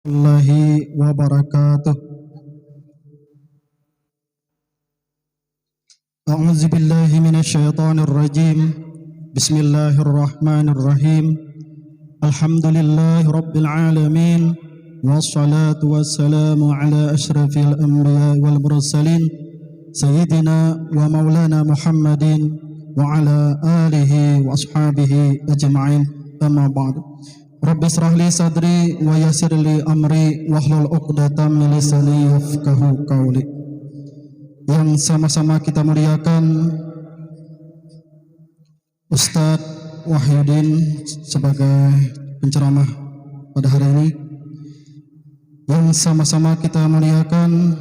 Warahmatullahi wabarakatuh. A'udzu billahi minasyaitonir rajim. Bismillahirrahmanirrahim. Alhamdulillahi rabbil alamin. Wassalatu wassalamu ala asyrafil anbiya wal mursalin sayyidina wa maulana Muhammadin wa ala alihi wa ashabihi ajma'in. Amma ba'du. Rabbi israh li sadri wa yassir li amri wahlul 'uqdatam min lisani yafqahu qawli. Yang sama-sama kita muliakan Ustadz Wahyudin sebagai penceramah pada hari ini. Yang sama-sama kita muliakan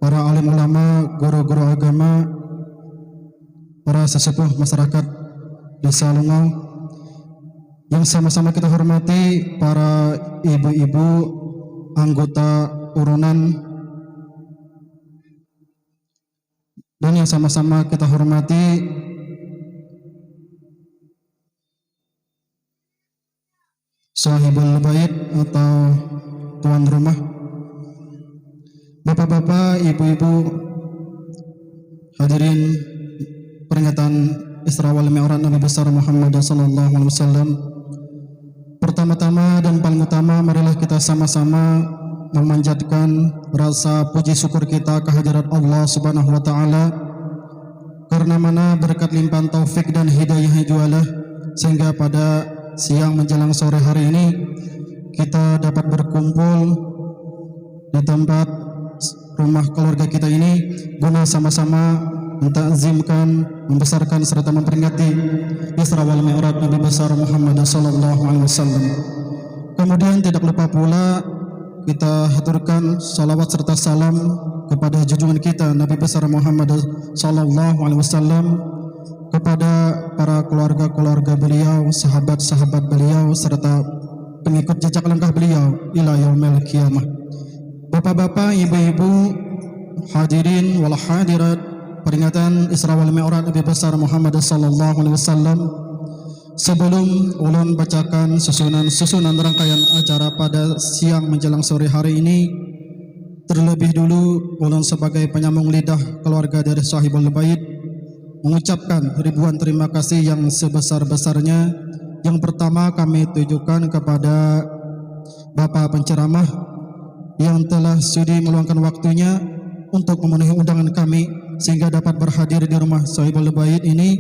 para alim ulama, guru-guru agama, para sesepuh masyarakat Desa Lungau. Yang sama-sama kita hormati para ibu-ibu anggota urunan, dan yang sama-sama kita hormati sahibul bait atau tuan rumah, bapak-bapak, ibu-ibu, hadirin peringatan Isra wal Mi'raj Nabi besar Muhammad sallallahu alaihi wasallam. Pertama-tama dan paling utama, marilah kita sama-sama memanjatkan rasa puji syukur kita kehadirat Allah Subhanahu wa taala, karena mana berkat limpahan taufik dan hidayahnya jualah sehingga pada siang menjelang sore hari ini kita dapat berkumpul di tempat rumah keluarga kita ini guna sama-sama mentakzimkan, membesarkan serta memperingati Isra wal Mi'raj Nabi besar Muhammad sallallahu alaihi wasallam. Kemudian tidak lupa pula kita haturkan salawat serta salam kepada junjungan kita Nabi besar Muhammad sallallahu alaihi wasallam, kepada para keluarga-keluarga beliau, sahabat-sahabat beliau serta pengikut jejak langkah beliau ila yaumil qiyamah. Bapak-bapak, ibu-ibu, hadirin wal hadirat peringatan Isra wal Mi'raj Nabi besar Muhammad sallallahu alaihi wasallam. Sebelum ulun bacakan susunan rangkaian acara pada siang menjelang sore hari ini, terlebih dulu ulun sebagai penyambung lidah keluarga dari sahibul bait mengucapkan ribuan terima kasih yang sebesar-besarnya. Yang pertama kami tujukan kepada Bapak penceramah yang telah sudi meluangkan waktunya untuk memenuhi undangan kami sehingga dapat berhadir di rumah sahibul bait ini,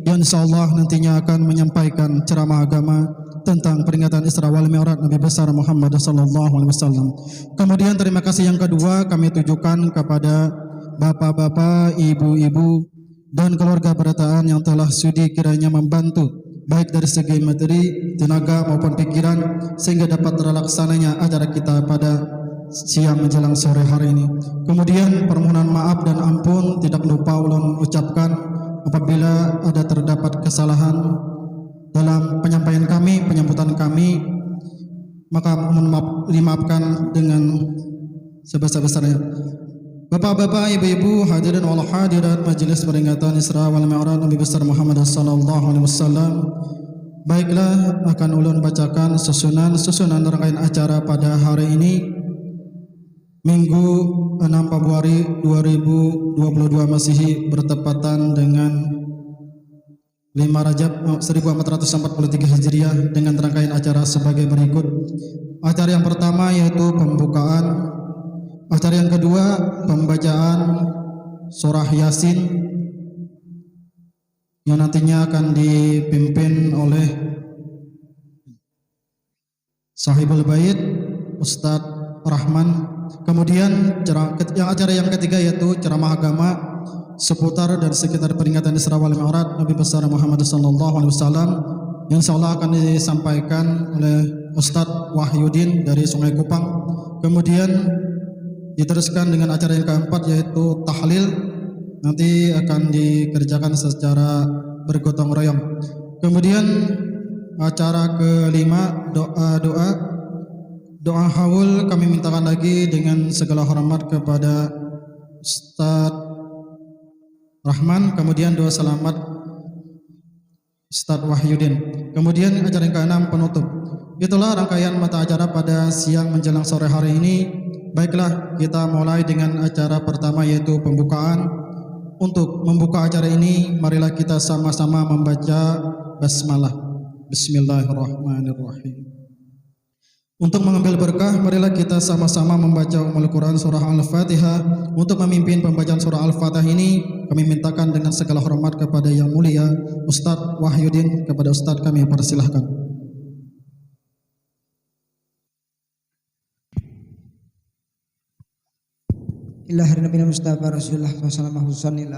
yang insyaallah nantinya akan menyampaikan ceramah agama tentang peringatan Isra wal Mi'raj Nabi besar Muhammad sallallahu alaihi wasallam. Kemudian terima kasih yang kedua kami tujukan kepada bapak-bapak, ibu-ibu dan keluarga berataan yang telah sudi kiranya membantu baik dari segi materi, tenaga maupun pikiran sehingga dapat terlaksananya acara kita pada siang menjelang sore hari ini. Kemudian permohonan maaf dan ampun tidak lupa ulun ucapkan apabila ada terdapat kesalahan dalam penyampaian kami, penyambutan kami, maka mohon maaf dimaafkan dengan sebesar-besarnya. Bapak-bapak, ibu-ibu, hadirin wal hadirat majelis peringatan Isra wal Mi'raj Nabi besar Muhammad sallallahu alaihi wasallam. Baiklah, akan ulun bacakan susunan rangkaian acara pada hari ini, Minggu 6 Februari 2022 Masehi bertepatan dengan 5 Rajab 1443 Hijriah, dengan rangkaian acara sebagai berikut. Acara yang pertama yaitu pembukaan. Acara yang kedua pembacaan surah Yasin yang nantinya akan dipimpin oleh sahibul bait Ustadz Rahman. Kemudian acara yang ketiga yaitu ceramah agama seputar dan sekitar peringatan Isra wal Mi'raj Nabi besar Muhammad sallallahu alaihi wasallam, yang insyaallah akan disampaikan oleh Ustadz Wahyudin dari Sungai Kupang. Kemudian diteruskan dengan acara yang keempat yaitu tahlil, nanti akan dikerjakan secara bergotong royong. Kemudian acara kelima doa haul kami mintakan lagi dengan segala hormat kepada Ustadz Rahman. Kemudian doa selamat Ustadz Wahyudin. Kemudian acara yang keenam penutup. Itulah rangkaian mata acara pada siang menjelang sore hari ini. Baiklah, kita mulai dengan acara pertama yaitu pembukaan. Untuk membuka acara ini, marilah kita sama-sama membaca basmalah. Bismillahirrahmanirrahim. Untuk mengambil berkah, marilah kita sama-sama membaca Ummul Quran surah Al-Fatihah. Untuk memimpin pembacaan surah Al-Fatihah ini, kami mintakan dengan segala hormat kepada Yang Mulia Ustadz Wahyudin. Kepada Ustadz kami persilahkan. Illahirrahmanirrahim. Nabi Mustafa Rasulullah sallallahu alaihi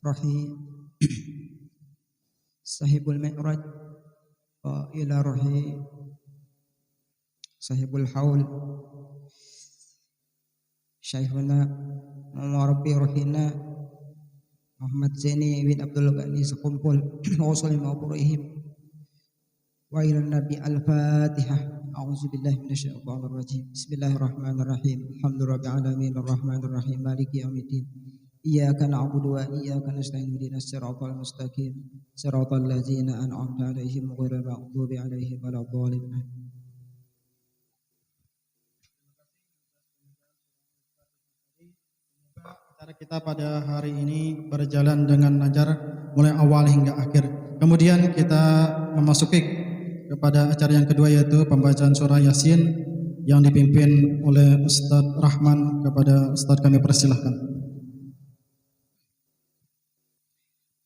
rohi sahibul mi'raj wa ila rohi sahibul haul syaihuna Rabbi rohina Muhammad Zaini bin Abdul Ghani Sekumpul wa sallim wa ila Nabi Al-Fatihah. A'udzubillahi minasyaitonir rajim. Bismillahirrahmanirrahim. Alhamdulillahirabbil alamin arrahmanir rahim maliki yaumiddin. Iyyaka na'budu wa iyyaka nasta'in ihdinas siratal mustaqim. Siratal ladzina an'amta 'alaihim ghairil maghdubi 'alaihim waladdallin. Acara kita pada hari ini berjalan dengan lancar mulai awal hingga akhir. Kemudian kita memasuki kepada acara yang kedua yaitu pembacaan surah Yasin yang dipimpin oleh Ustadz Rahman. Kepada Ustadz kami persilahkan.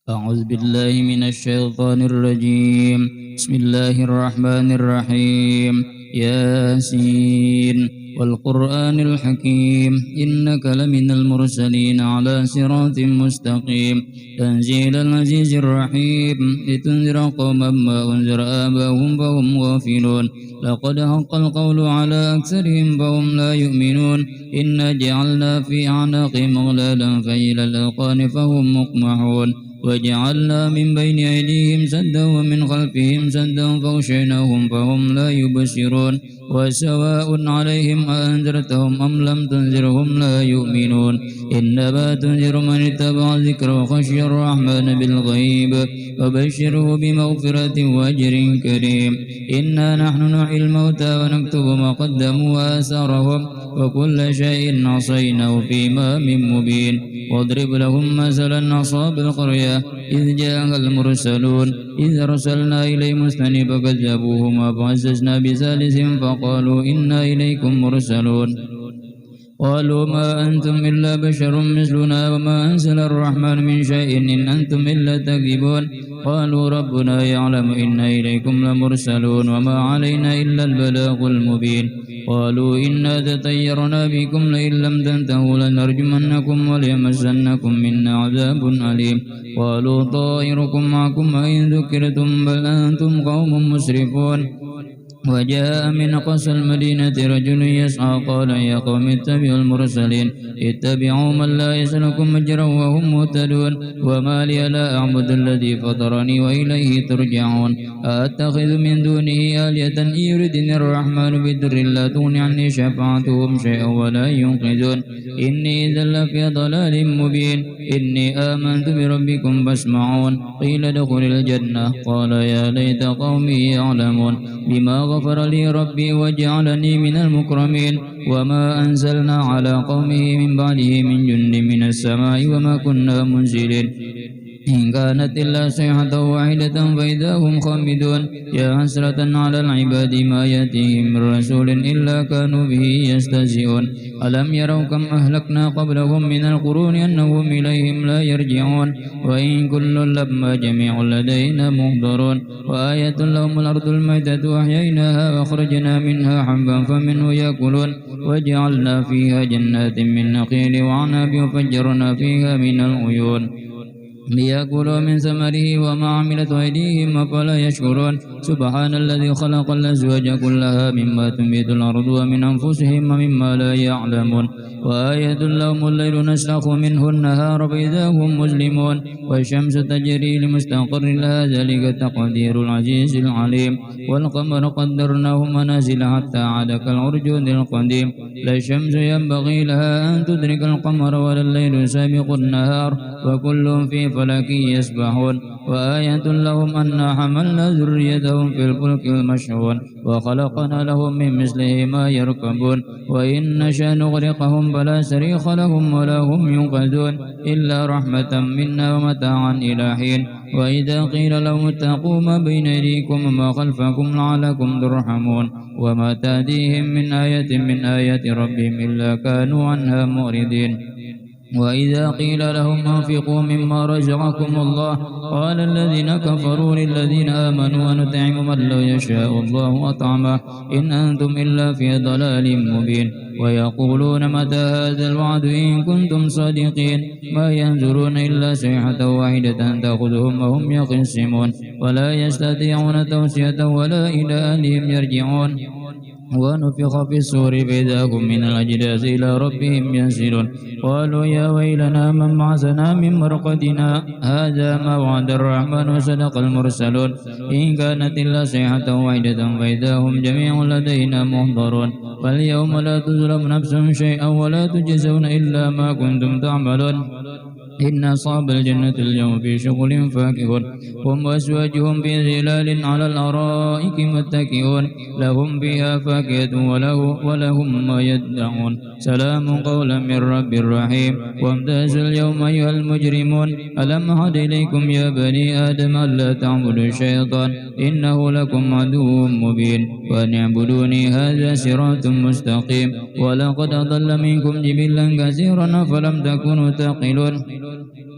A'udzu billahi minasyaitonir rajim. Bismillahirrahmanirrahim. Yasin والقرآن الحكيم إنك لمن المرسلين على صراط مستقيم تنزيل العزيز الرحيم لتنذر قوما ما أنذر آباؤهم فهم غافلون لقد حق القول على أكثرهم فهم لا يؤمنون إنا جعلنا في أعناقهم أغلالا فإلى الأذقان فهم مقمحون وجعلنا من بين أيديهم سدا ومن خلفهم سدا فغشيناهم فهم لا يبصرون وسواء عليهم أأنذرتهم أم لم تنذرهم لا يؤمنون إنما تنذر من اتبع الذكر وخشي الرحمن بالغيب وبشره بمغفرة وأجر كريم إنا نحن نحيي الموتى ونكتب ما قدموا وآثارهم وكل شيء عصيناه في إمام مبين واضرب لهم مثلا أصحاب القرية إذ جاءها المرسلون إذ أرسلنا إليهم اثنين فكذبوهما فعززنا بثالث فقالوا إنا إليكم مرسلون قالوا ما أنتم إلا بشر مثلنا وما أنزل الرحمن من شيء إن أنتم إلا تكذبون قالوا ربنا يعلم إنا إليكم لمرسلون وما علينا إلا البلاغ المبين قالوا إنا تطيرنا بكم لئن لم تنتهوا لنرجمنكم وليمسنكم منا عذاب أليم قالوا طائركم معكم أئن ذكرتم بل أنتم قوم مسرفون وجاء من أقصى المدينة رجل يسعى قال يا قوم اتبعوا المرسلين اتبعوا من لا يسألكم أجرا وهم مهتدون وما لي لا أعبد الذي فطرني وإليه ترجعون أأتخذ من دونه آلهة إن يردني الرحمن بضر لا تغن عني شفاعتهم شيئا ولا ينقذون إني إذا لفي ضلال مبين إني آمنت بربكم فاسمعون قيل ادخل الجنة قال يا ليت قومي يعلمون بما غفر لي ربي وجعلني من المكرمين وما أنزلنا على قومه من بعده من جند من السماء وما كنا منزلين إن كانت إلا صيحة واحدة فإذا هم خامدون يا حسرة على العباد ما يأتيهم من رسول إلا كانوا به يستهزئون ألم يروا كم أهلكنا قبلهم من القرون أنهم إليهم لا يرجعون وإن كل لما جميع لدينا محضرون وآية لهم الأرض الميتة أحييناها وأخرجنا منها حبا فمنه يأكلون وجعلنا فيها جنات من نخيل وعنب وفجرنا فيها من العيون ليأكلوا من ثمره وما عملت أيديهم أفلا يشكرون سبحان الذي خلق الأزواج كلها مما تنبت الأرض ومن أنفسهم ومما لا يعلمون وآية لهم الليل نسلخ منه النهار فإذا هم مسلمون والشمس تجري لمستقر لها ذلك تقدير العزيز العليم والقمر قدرناه منازل حتى عاد كالعرجون القديم لا الشمس ينبغي لها أن تدرك القمر ولا الليل سابق النهار وكل في فلك يسبحون وآية لهم أنا حملنا ذريتهم في الفلك المشحون وخلقنا لهم من مثله ما يركبون وإن نشأ نغرقهم فلا صريخ لهم ولا هم ينقذون إلا رحمة منا ومتاعا إلى حين وإذا قيل لهم اتقوا ما بين أيديكم وما خلفكم لعلكم ترحمون وما تأتيهم من آية من آيات ربهم إلا كانوا عنها معرضين وإذا قيل لهم أنفقوا مما رزقكم الله قال الذين كفروا للذين آمنوا أنطعم من لو يشاء الله أطعمه إن أنتم إلا في ضلال مبين ويقولون متى هذا الوعد إن كنتم صادقين ما ينظرون إلا صيحة واحدة تأخذهم وهم يخصمون ولا يستطيعون توصية ولا إلى أهلهم يرجعون ونفخ في الصور فإذا هم من الأجداث إلى ربهم ينسلون قالوا يا ويلنا من بعثنا من مرقدنا هذا ما وعد الرحمن وصدق المرسلون إن كانت إلا صيحة واحدة فإذا هم جميع لدينا محضرون فاليوم لا تظلم نفس شيئا ولا تجزون إلا ما كنتم تعملون إن أصحاب الجنة اليوم في شغل فاكهون هم وأزواجهم في ظلال على الأرائك متكئون لهم فيها فاكهة ولهم ما يدعون سلام قولا من رب رحيم وامتازوا اليوم أيها المجرمون ألم أعهد إليكم يا بني آدم ألا تعبدوا الشيطان إنه لكم عدو مبين وأن اعبدوني هذا صراط مستقيم ولقد أضل منكم جبلا كثيرا فلم تكونوا تعقلون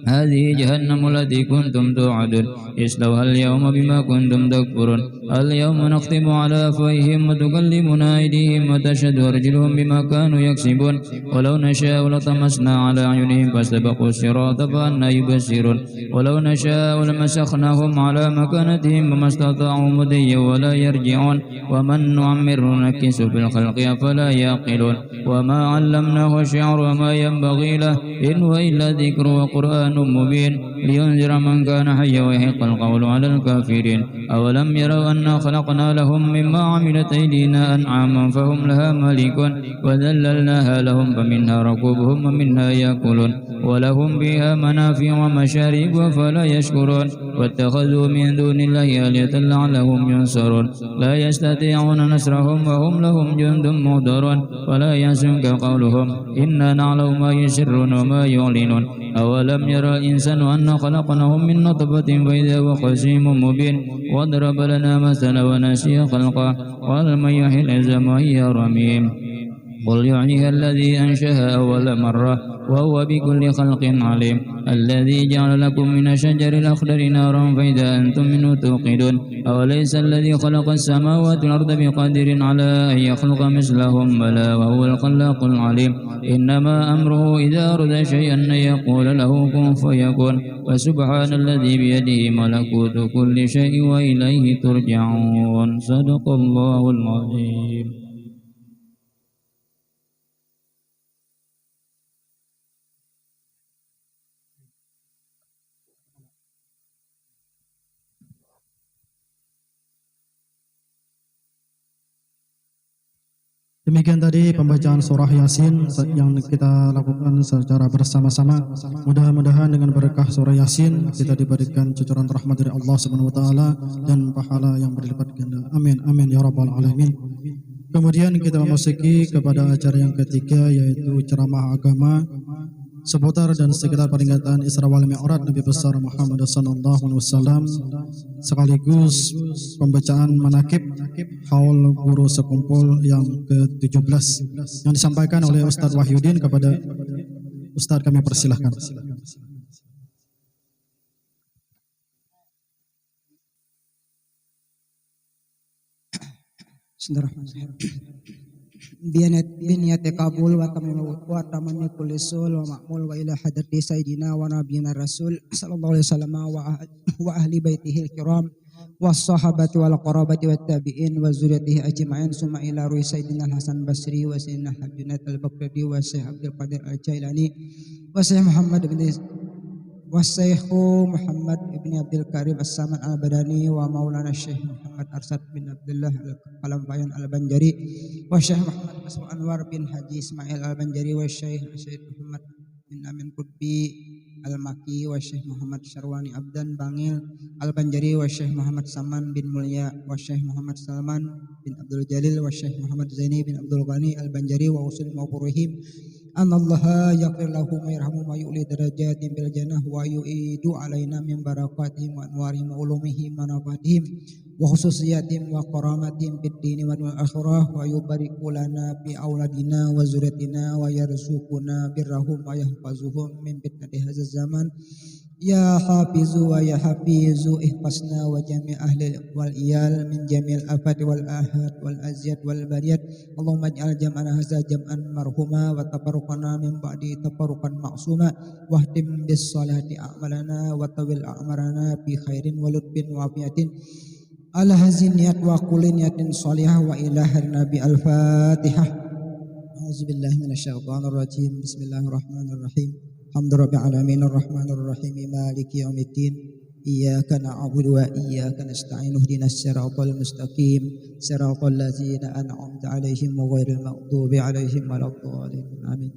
هذه جهنم التي كنتم توعدون اصلوها اليوم بما كنتم تكفرون اليوم نختم على أفواههم وتكلمنا أيديهم وتشهد أرجلهم بما كانوا يكسبون ولو نشاء لطمسنا على أعينهم فاستبقوا الصراط فأنى يبصرون ولو نشاء لمسخناهم على مكانتهم وما استطاعوا مضيا ولا يرجعون ومن نعمر نكس في الخلق أفلا يعقلون وما علمناه الشعر وما ينبغي له إن هو إلا ذكر وقرآن مبين لينذر من كان حيا ويحق القول على الكافرين أولم يروا أنا خلقنا لهم مما عملت أيدينا أنعاما فهم لها مالكون وذللناها لهم فمنها ركوبهم ومنها يأكلون ولهم فيها منافع ومشارب فلا يشكرون واتخذوا من دون الله آلهة لعلهم ينصرون لا يستطيعون نصرهم وهم لهم جند مهدرون ولا يحزنك قولهم إنا نعلم ما يسرون وما يعلنون أولم يرى الإنسان أنا خلقناهم من نطفة فإذا هو خصيم مبين واضرب لنا مثلا ونسي خلقه قال من يحيي العظام وهي رميم قل يحييها الذي أنشأها أول مرة وهو بكل خلق عليم الذي جعل لكم من الشجر الأخضر نارا فإذا أنتم منه توقدون أوليس الذي خلق السماوات والأرض بقادر على أن يخلق مثلهم بلى وهو الخلاق العليم إنما أمره إذا أراد شيئا أن يقول له كن فيكون وسبحان الذي بيده ملكوت كل شيء وإليه ترجعون صدق الله العظيم. Demikian tadi pembacaan surah Yasin yang kita lakukan secara bersama-sama. Mudah-mudahan dengan berkah surah Yasin kita diberikan cucuran rahmat dari Allah Subhanahu wa taala dan pahala yang berlipat ganda. Amin amin ya rabbal alamin. Kemudian kita memasuki kepada acara yang ketiga, yaitu ceramah agama seputar dan sekitar peringatan Isra wal Mi'raj Nabi besar Muhammad sallallahu alaihi wasallam, sekaligus pembacaan manakib haul guru sekumpul yang ke-17 yang disampaikan oleh Ustadz Wahyudin. Kepada Ustadz kami persilahkan. Bismillahirrahmanirrahim. Biniyati kabul wa tamanni kulli sul wa ma'mul wa ila hadrati sayyidina wa nabiyina rasul sallallahu alaihi wasallam wa ahli baitihi al-kiram was sahabati wal qarabati wat tabi'in wa zurriyyatihi ajma'in summa ila ruhi sayyidina Hasan Basri wa sayyidina Habibina al-Baghdadi wa Syekh Abdul Qadir al-Jailani wa Syekh Muhammad bin والشيخ محمد بن عبد الكريم السامن البداني ومولانا الشيخ محمد أرشد بن عبد الله القلمبيان البنجري والشيخ محمد أنور بن حجي إسماعيل البنجري والشيخ محمد بن أمين قطبي Al-Maki wa Syekh Muhammad Syarwani Abdan Bangil Al-Banjari wa Syekh Muhammad Saman bin Mulya wa Syekh Muhammad Salman bin Abdul Jalil wa Syekh Muhammad Zaini bin Abdul Ghani Al-Banjari wa usul mawfurihim anallaha yaghfir lahum wa yarhamu wa yu'li darajatin bil jannah wa yu'idu alaina min barakatihim wa anwarihim wa ulumihim wa nafatihim wa khususiyatim wa karamatim fid dini wal akhirah wa yubariku lana bi auladina wa zurriyatina wa yarzuquna birrahum wa yahfazuhum min fitnati hadzal zaman ya hafizu wa ya hafizu ihfasna wa jami' ahli wal iyal min jamil afat wal ahad wal azyad wal bariyat Allahumma ij'al jam'ana hadza jam'an marhuma wa tafarruqana min ba'di tafarruqan ma'suma wahtim bis salihati a'malana wa tawil a'marana bi khairin wa lutfin wa afiyatin ala hazin niyat wa kulli niyatin salihah wa ila nabi al-fatihah. A'udzubillahi minasyaitonir rajim. Bismillahirrahmanirrahim. Hamdurabbil alamin arrahmanir rahim maliki yaumiddin. Iyyaka na'budu wa iyyaka nasta'in ihdinas siratal mustaqim siratal ladzina an'amta 'alaihim ghairil maghdubi 'alaihim waladdallin. Amin.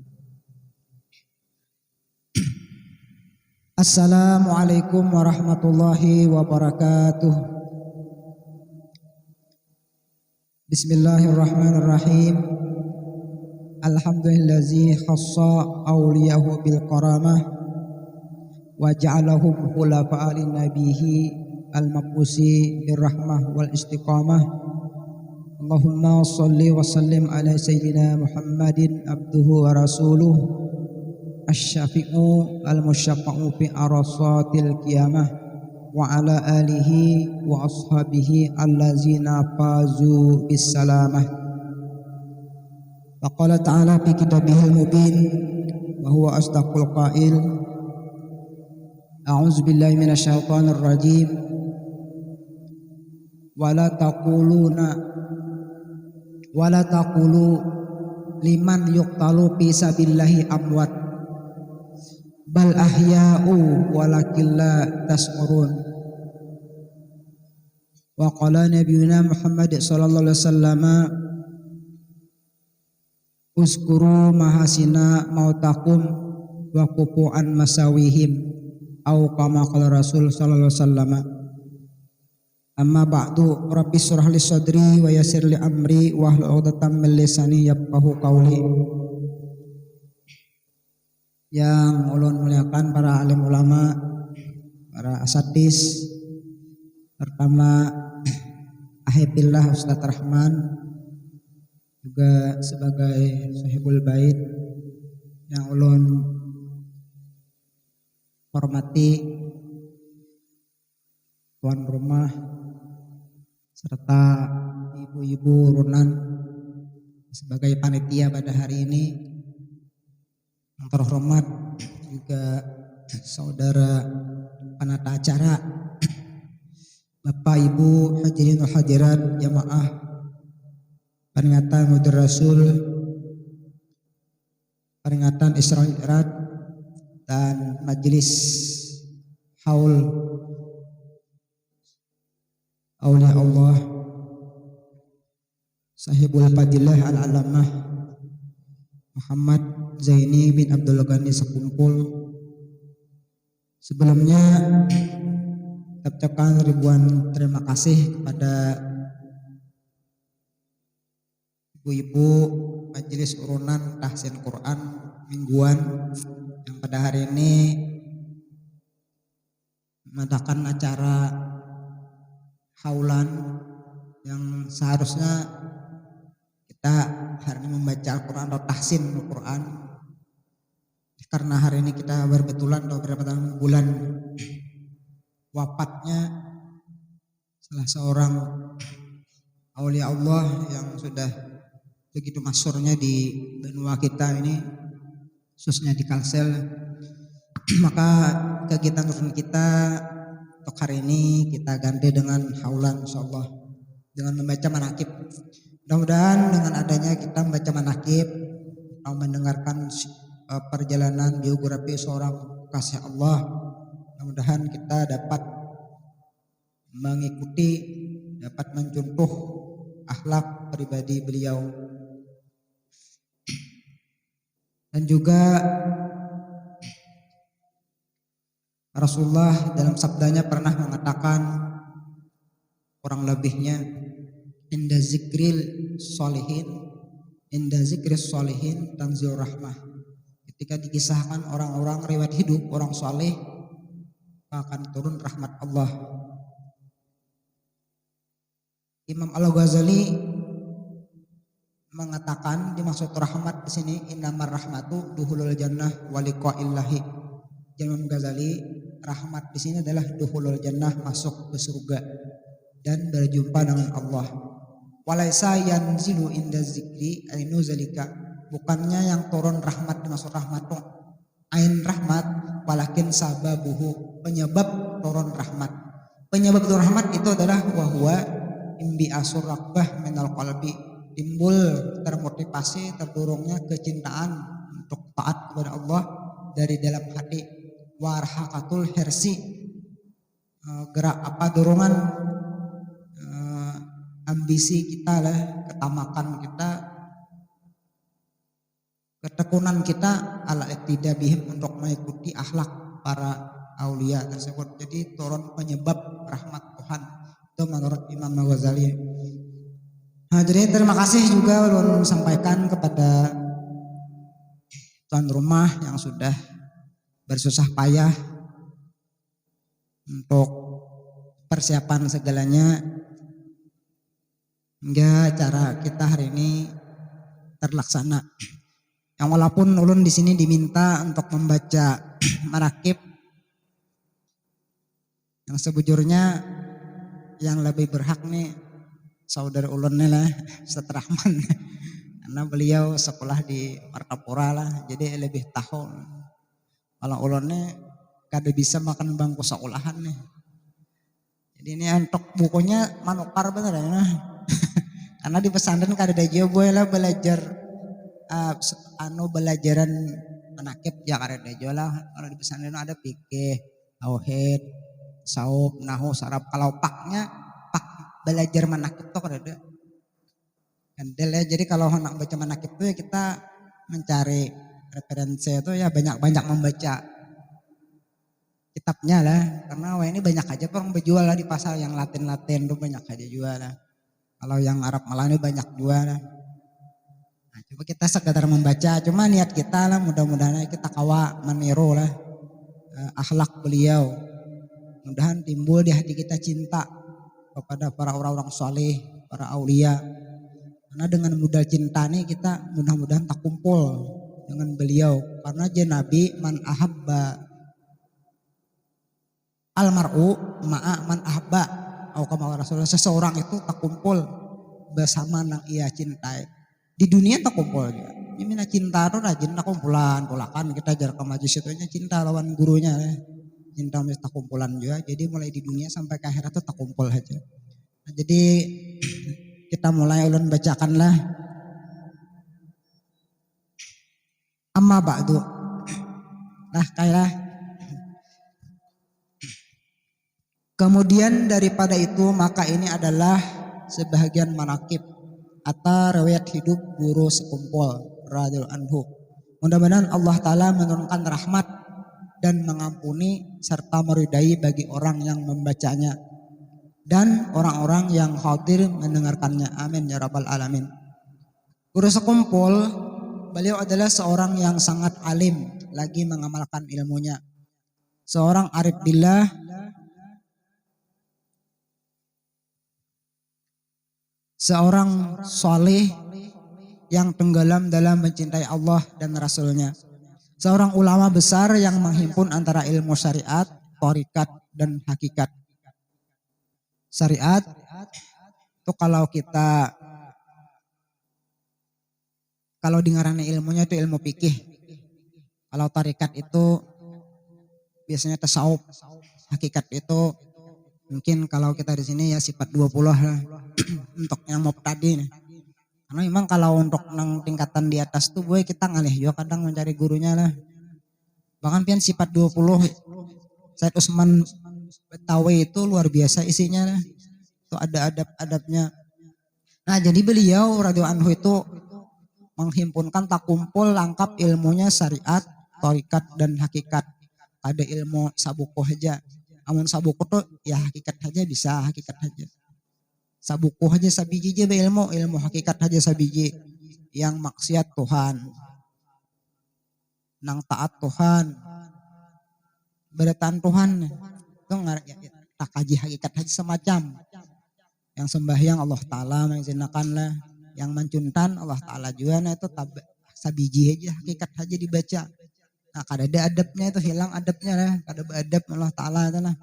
Assalamualaikum warahmatullahi wabarakatuh. Bismillahirrahmanirrahim. Alhamdulillazi khassa awliyahu bil karamah wa ja'alahum khulafa'a lin nabiyhi al mabusi bir rahmah wal istiqamah. Allahumma shalli wa sallim ala sayyidina Muhammadin abduhu wa rasuluh asy-syafi'u al musyaffa'u fi arasatil qiyamah wa ala alihi wa ashabihi allazina fazu bis salamah. Wa qala ta'ala fi kitabihil mubin wa huwa asdaqul qail. A'udzu billahi minasyaitonir rajim. Wala taqulu liman yuqtalu fi sabilillahi amwat bal ahya'u walakin la tas'urun. Wa qala nabiyuna Muhammad sallallahu alaihi wasallam uzkuru mahasina mautakum wa qufu'an masawihim au kama qala Rasul sallallahu alaihi wasallam. Amma ba'du rabbi shrah li sadri wa yassir li amri wa hlul 'uqdatam min lisani yafqahu qawli. Yang ulun muliakan para alim ulama, para asatidz, pertama Ahibbillah Ustadz Rahman, juga sebagai sahibul bait yang ulun hormati, tuan rumah serta ibu-ibu runan sebagai panitia pada hari ini, yang terhormat juga saudara penata acara, Bapak Ibu hadirin wal hadirat jamaah peringatan Maulid Rasul, peringatan Isra Mi'raj dan majelis haul aulia Allah sahibul fadilah al-alamah Muhammad Zaini bin Abdul Ghani sekumpul. Sebelumnya ucapkan ribuan terima kasih kepada ibu-ibu majelis urunan tahsin Quran mingguan yang pada hari ini mengadakan acara haulan yang seharusnya kita hari ini membaca Al-Quran atau tahsin Al-Quran, karena hari ini kita berbetulan atau beberapa tahun bulan wafatnya salah seorang aulia Allah yang sudah begitu masyhurnya di benua kita ini, khususnya di Kalsel. Maka kegiatan rutin kita untuk hari ini kita ganti dengan haulan insyaallah dengan membaca manaqib. Mudah-mudahan dengan adanya kita membaca manaqib atau mendengarkan perjalanan biografi seorang kasih Allah, mudah-mudahan kita dapat mengikuti, dapat mencontoh akhlak pribadi beliau, dan juga Rasulullah dalam sabdanya pernah mengatakan kurang lebihnya inda zikris solihin tanzil rahmah. Ketika dikisahkan orang-orang riwayat hidup orang soleh akan turun rahmat Allah. Imam Al-Ghazali mengatakan dimaksud rahmat di sini innamar rahmatu duhulul jannah wa liqa'illahi. Imam Ghazali, rahmat di sini adalah duhulul jannah, masuk ke surga dan berjumpa dengan Allah. Walaisa yanzilu inda zikri ainu zalika, bukannya yang turun rahmat dimaksud rahmat tuh ain rahmat, walakin sababuhu, penyebab turun rahmat. Penyebab turun rahmat itu adalah wahwa imbi asur rakbah minal qalbi, timbul termotivasi terdorongnya kecintaan untuk taat kepada Allah dari dalam hati. Warhaqatul hirsi, gerak dorongan ambisi kita lah, ketamakan kita, ketekunan kita ala iktida bihim, untuk mengikuti akhlak para aulia tersebut. Jadi turun penyebab rahmat Tuhan itu menurut Imam Ghazali. Nah, jadi terima kasih juga ulun sampaikan kepada tuan rumah yang sudah bersusah payah untuk persiapan segalanya hingga acara kita hari ini terlaksana. Yang walaupun ulun di sini diminta untuk membaca marakib, yang sebujurnya yang lebih berhak nih saudara ulun nih lah, Ustaz Rahman, karena beliau sekolah di Martapura lah, jadi lebih tahu. Kalau ulun nih kada bisa makan bangku sekolahan nih. Jadi ini untuk bukunya manukar bener ya. Karena di pesantren kada ada jauh boleh lah belajar belajaran manakib ya kada ada jauh lah. Kalau di pesantren ada fikih, tauhid, saub, nahu, saraf. Kalau paknya belajar manakib tuh kada ada. Kandel ya. Jadi kalau nak baca manakib tuh ya kita mencari referensi itu ya banyak-banyak membaca kitabnya lah. Karena ini banyak aja orang berjual lah di pasar, yang Latin tuh banyak aja jual lah. Kalau yang Arab malah ini banyak jual lah. Nah, coba kita sekadar membaca, cuma niat kita lah mudah-mudahan kita kawa meniru lah akhlak beliau. Mudahan timbul di hati kita cinta kepada para orang-orang saleh, para aulia. Karena dengan modal cinta nih kita mudah-mudahan tak kumpul dengan beliau. Karena dia Nabi man ahabba almar'u ma'a man ahabba, atau kama Rasulullah, seseorang itu tak kumpul bersama nang ia cintai. Di dunia tak kumpul juga. Ini mina cinta tuh rajin tak kumpulan, pulakan kita jarak ke majlis itu cinta lawan gurunya. Cinta mesti tak kumpulan juga. Jadi mulai di dunia sampai ke akhirat tuh tak kumpul aja. Nah, jadi kita mulai ulun bacakanlah. Amma ba'du. Nah, kailah. Kemudian daripada itu maka ini adalah sebahagian manakib atau riwayat hidup guru sekumpul radhiyallahu anhu. Mudah-mudahan Allah Ta'ala menurunkan rahmat dan mengampuni serta meridai bagi orang yang membacanya dan orang-orang yang hadir mendengarkannya. Amin ya rabbal alamin. Guru sekumpul, beliau adalah seorang yang sangat alim lagi mengamalkan ilmunya. Seorang arif billah, seorang soleh yang tenggelam dalam mencintai Allah dan Rasulnya. Seorang ulama besar yang menghimpun antara ilmu syariat, thariqat, dan hakikat. Syariat itu kalau dengarannya ilmunya itu ilmu fikih. Kalau thariqat itu biasanya tasawuf. Hakikat itu mungkin kalau kita di sini ya sifat 20 lah untuk yang mubtadi nih. Karena memang kalau untuk nang tingkatan di atas tuh boy kita ngalih juga kadang mencari gurunya lah. Bahkan pian sifat 20 Said Usman Betawi itu luar biasa isinya lah. Itu ada adab-adabnya. Nah, jadi beliau radhiyallahu anhu itu menghimpunkan tak kumpul lengkap ilmunya syariat, thariqat, dan hakikat. kada ilmu sabuku aja. Amun sabuku tuh ya hakikat aja bisa hakikat aja. Sabuku aja sabiji aja ilmu hakikat aja sabiji. Yang maksiat Tuhan, nang taat Tuhan, beratan Tuhan, itu tak kaji hakikat aja semacam. Yang sembahyang Allah Ta'ala mengizinkan lah, yang mencuntan Allah Ta'ala juga, nah itu sabiji aja hakikat aja dibaca. Nah kada ada adabnya itu hilang adabnya lah, kada beradab Allah Ta'ala itu lah.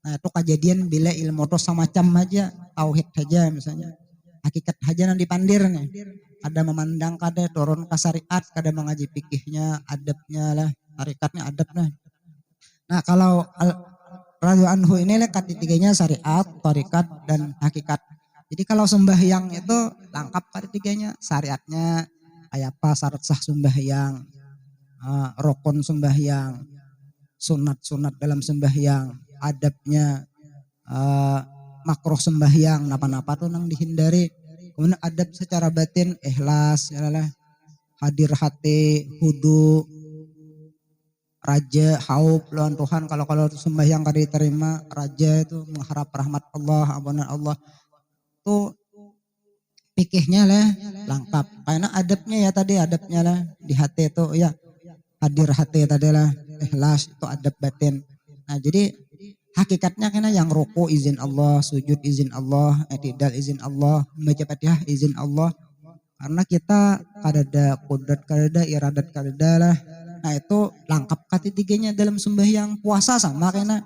Nah itu kejadian bila ilmu itu semacam aja, tauhid aja misalnya, hakikat aja yang dipandir nih. Ada memandang kada turun ke syariat, kada mengaji fikihnya, adabnya lah, tarikatnya adabnya. Nah kalau radhu anhu ini lah ketiganya syariat, tarikat dan hakikat. Jadi kalau sembahyang itu lengkap ketiganya, syariatnya kayak apa, syarat sah sembahyang, rukun sembahyang, sunat-sunat dalam sembahyang, adabnya, makruh sembahyang, napa-napa tuh nang dihindari. Kemudian adab secara batin, ikhlas, hadir hati, hudu, raja, haub, lawan Tuhan. Kalau sembahyang kada diterima, raja itu mengharap rahmat Allah, ampunan Allah. Itu fikihnya lah lengkap. Karena adabnya ya tadi, adabnya lah di hati itu ya hadir hati tadi lah, ikhlas itu adab batin. Nah jadi hakikatnya kena yang ruku izin Allah, sujud izin Allah, i'tidal izin Allah, membaca Fatihah izin Allah. Karena kita kadada kudrat, kadada iradat, kadada lah. Nah itu lengkap ketiganya dalam sembahyang. Puasa sama kena.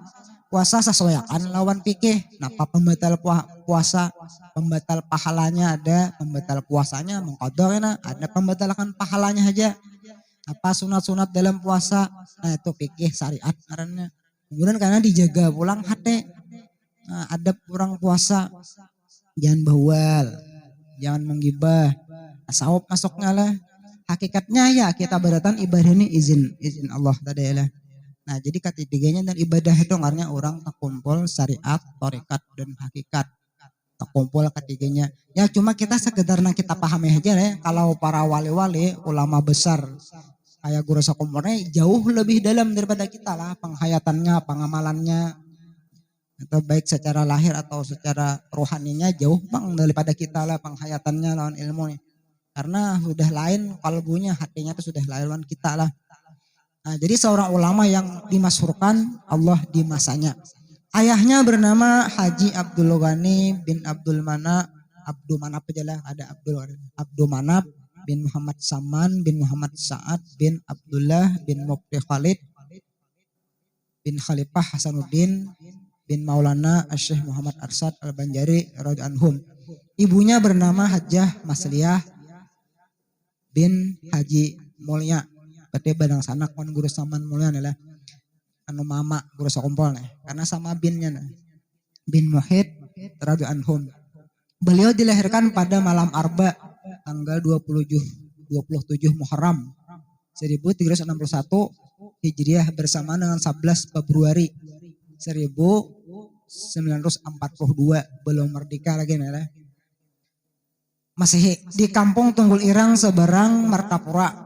Puasa sesuaikan lawan fikih. Napa pembatal puasa, pembatal pahalanya ada, pembatal puasanya mengqadha kena, ada pembatalkan pahalanya aja. Apa sunat-sunat dalam puasa. Nah itu fikih syariat karena. Kemudian karena dijaga pulang hati, nah, adab orang puasa, jangan bawal, jangan menggibah, sawab masuknya lah. Hakikatnya ya kita beratan ibadah ini izin Allah tadi lah. Nah jadi ketiganya dan ibadah itu karena orang terkumpul syariat, tarikat dan hakikat, terkumpul ketiganya. Ya cuma kita sekedar kita pahami aja lah. Kalau para wali-wali ulama besar kayak guru sakumurnya jauh lebih dalam daripada kita lah, penghayatannya, pengamalannya, atau baik secara lahir atau secara rohaninya jauh bang daripada kita lah penghayatannya lawan ilmu nih. Karena sudah lain kalbunya, hatinya itu sudah lain lawan kita lah. Nah, jadi seorang ulama yang dimasyhurkan Allah di masanya. Ayahnya bernama Haji Abdul Ghani bin Abdul Manap aja lah, ada Abdul Manap bin Muhammad Saman bin Muhammad Sa'ad bin Abdullah bin Mukti Khalid bin Khalifah Hasanuddin bin Maulana Syekh Muhammad Arsad Al-Banjari radhiyallahu anhum. Ibunya bernama Hajjah Masliyah bin Haji Mulya. Berarti badang sanak kon guru saman mulya adalah anu mama guru sakumpul nih. Karena sama binnya nih. Bin Muhid radhiyallahu anhum. Beliau dilahirkan pada malam Arba tanggal 27 Muharram 1361 Hijriah bersamaan dengan 11 Februari 1942, belum merdeka lagi nih. Masih di kampung Tunggul Irang Seberang Martapura.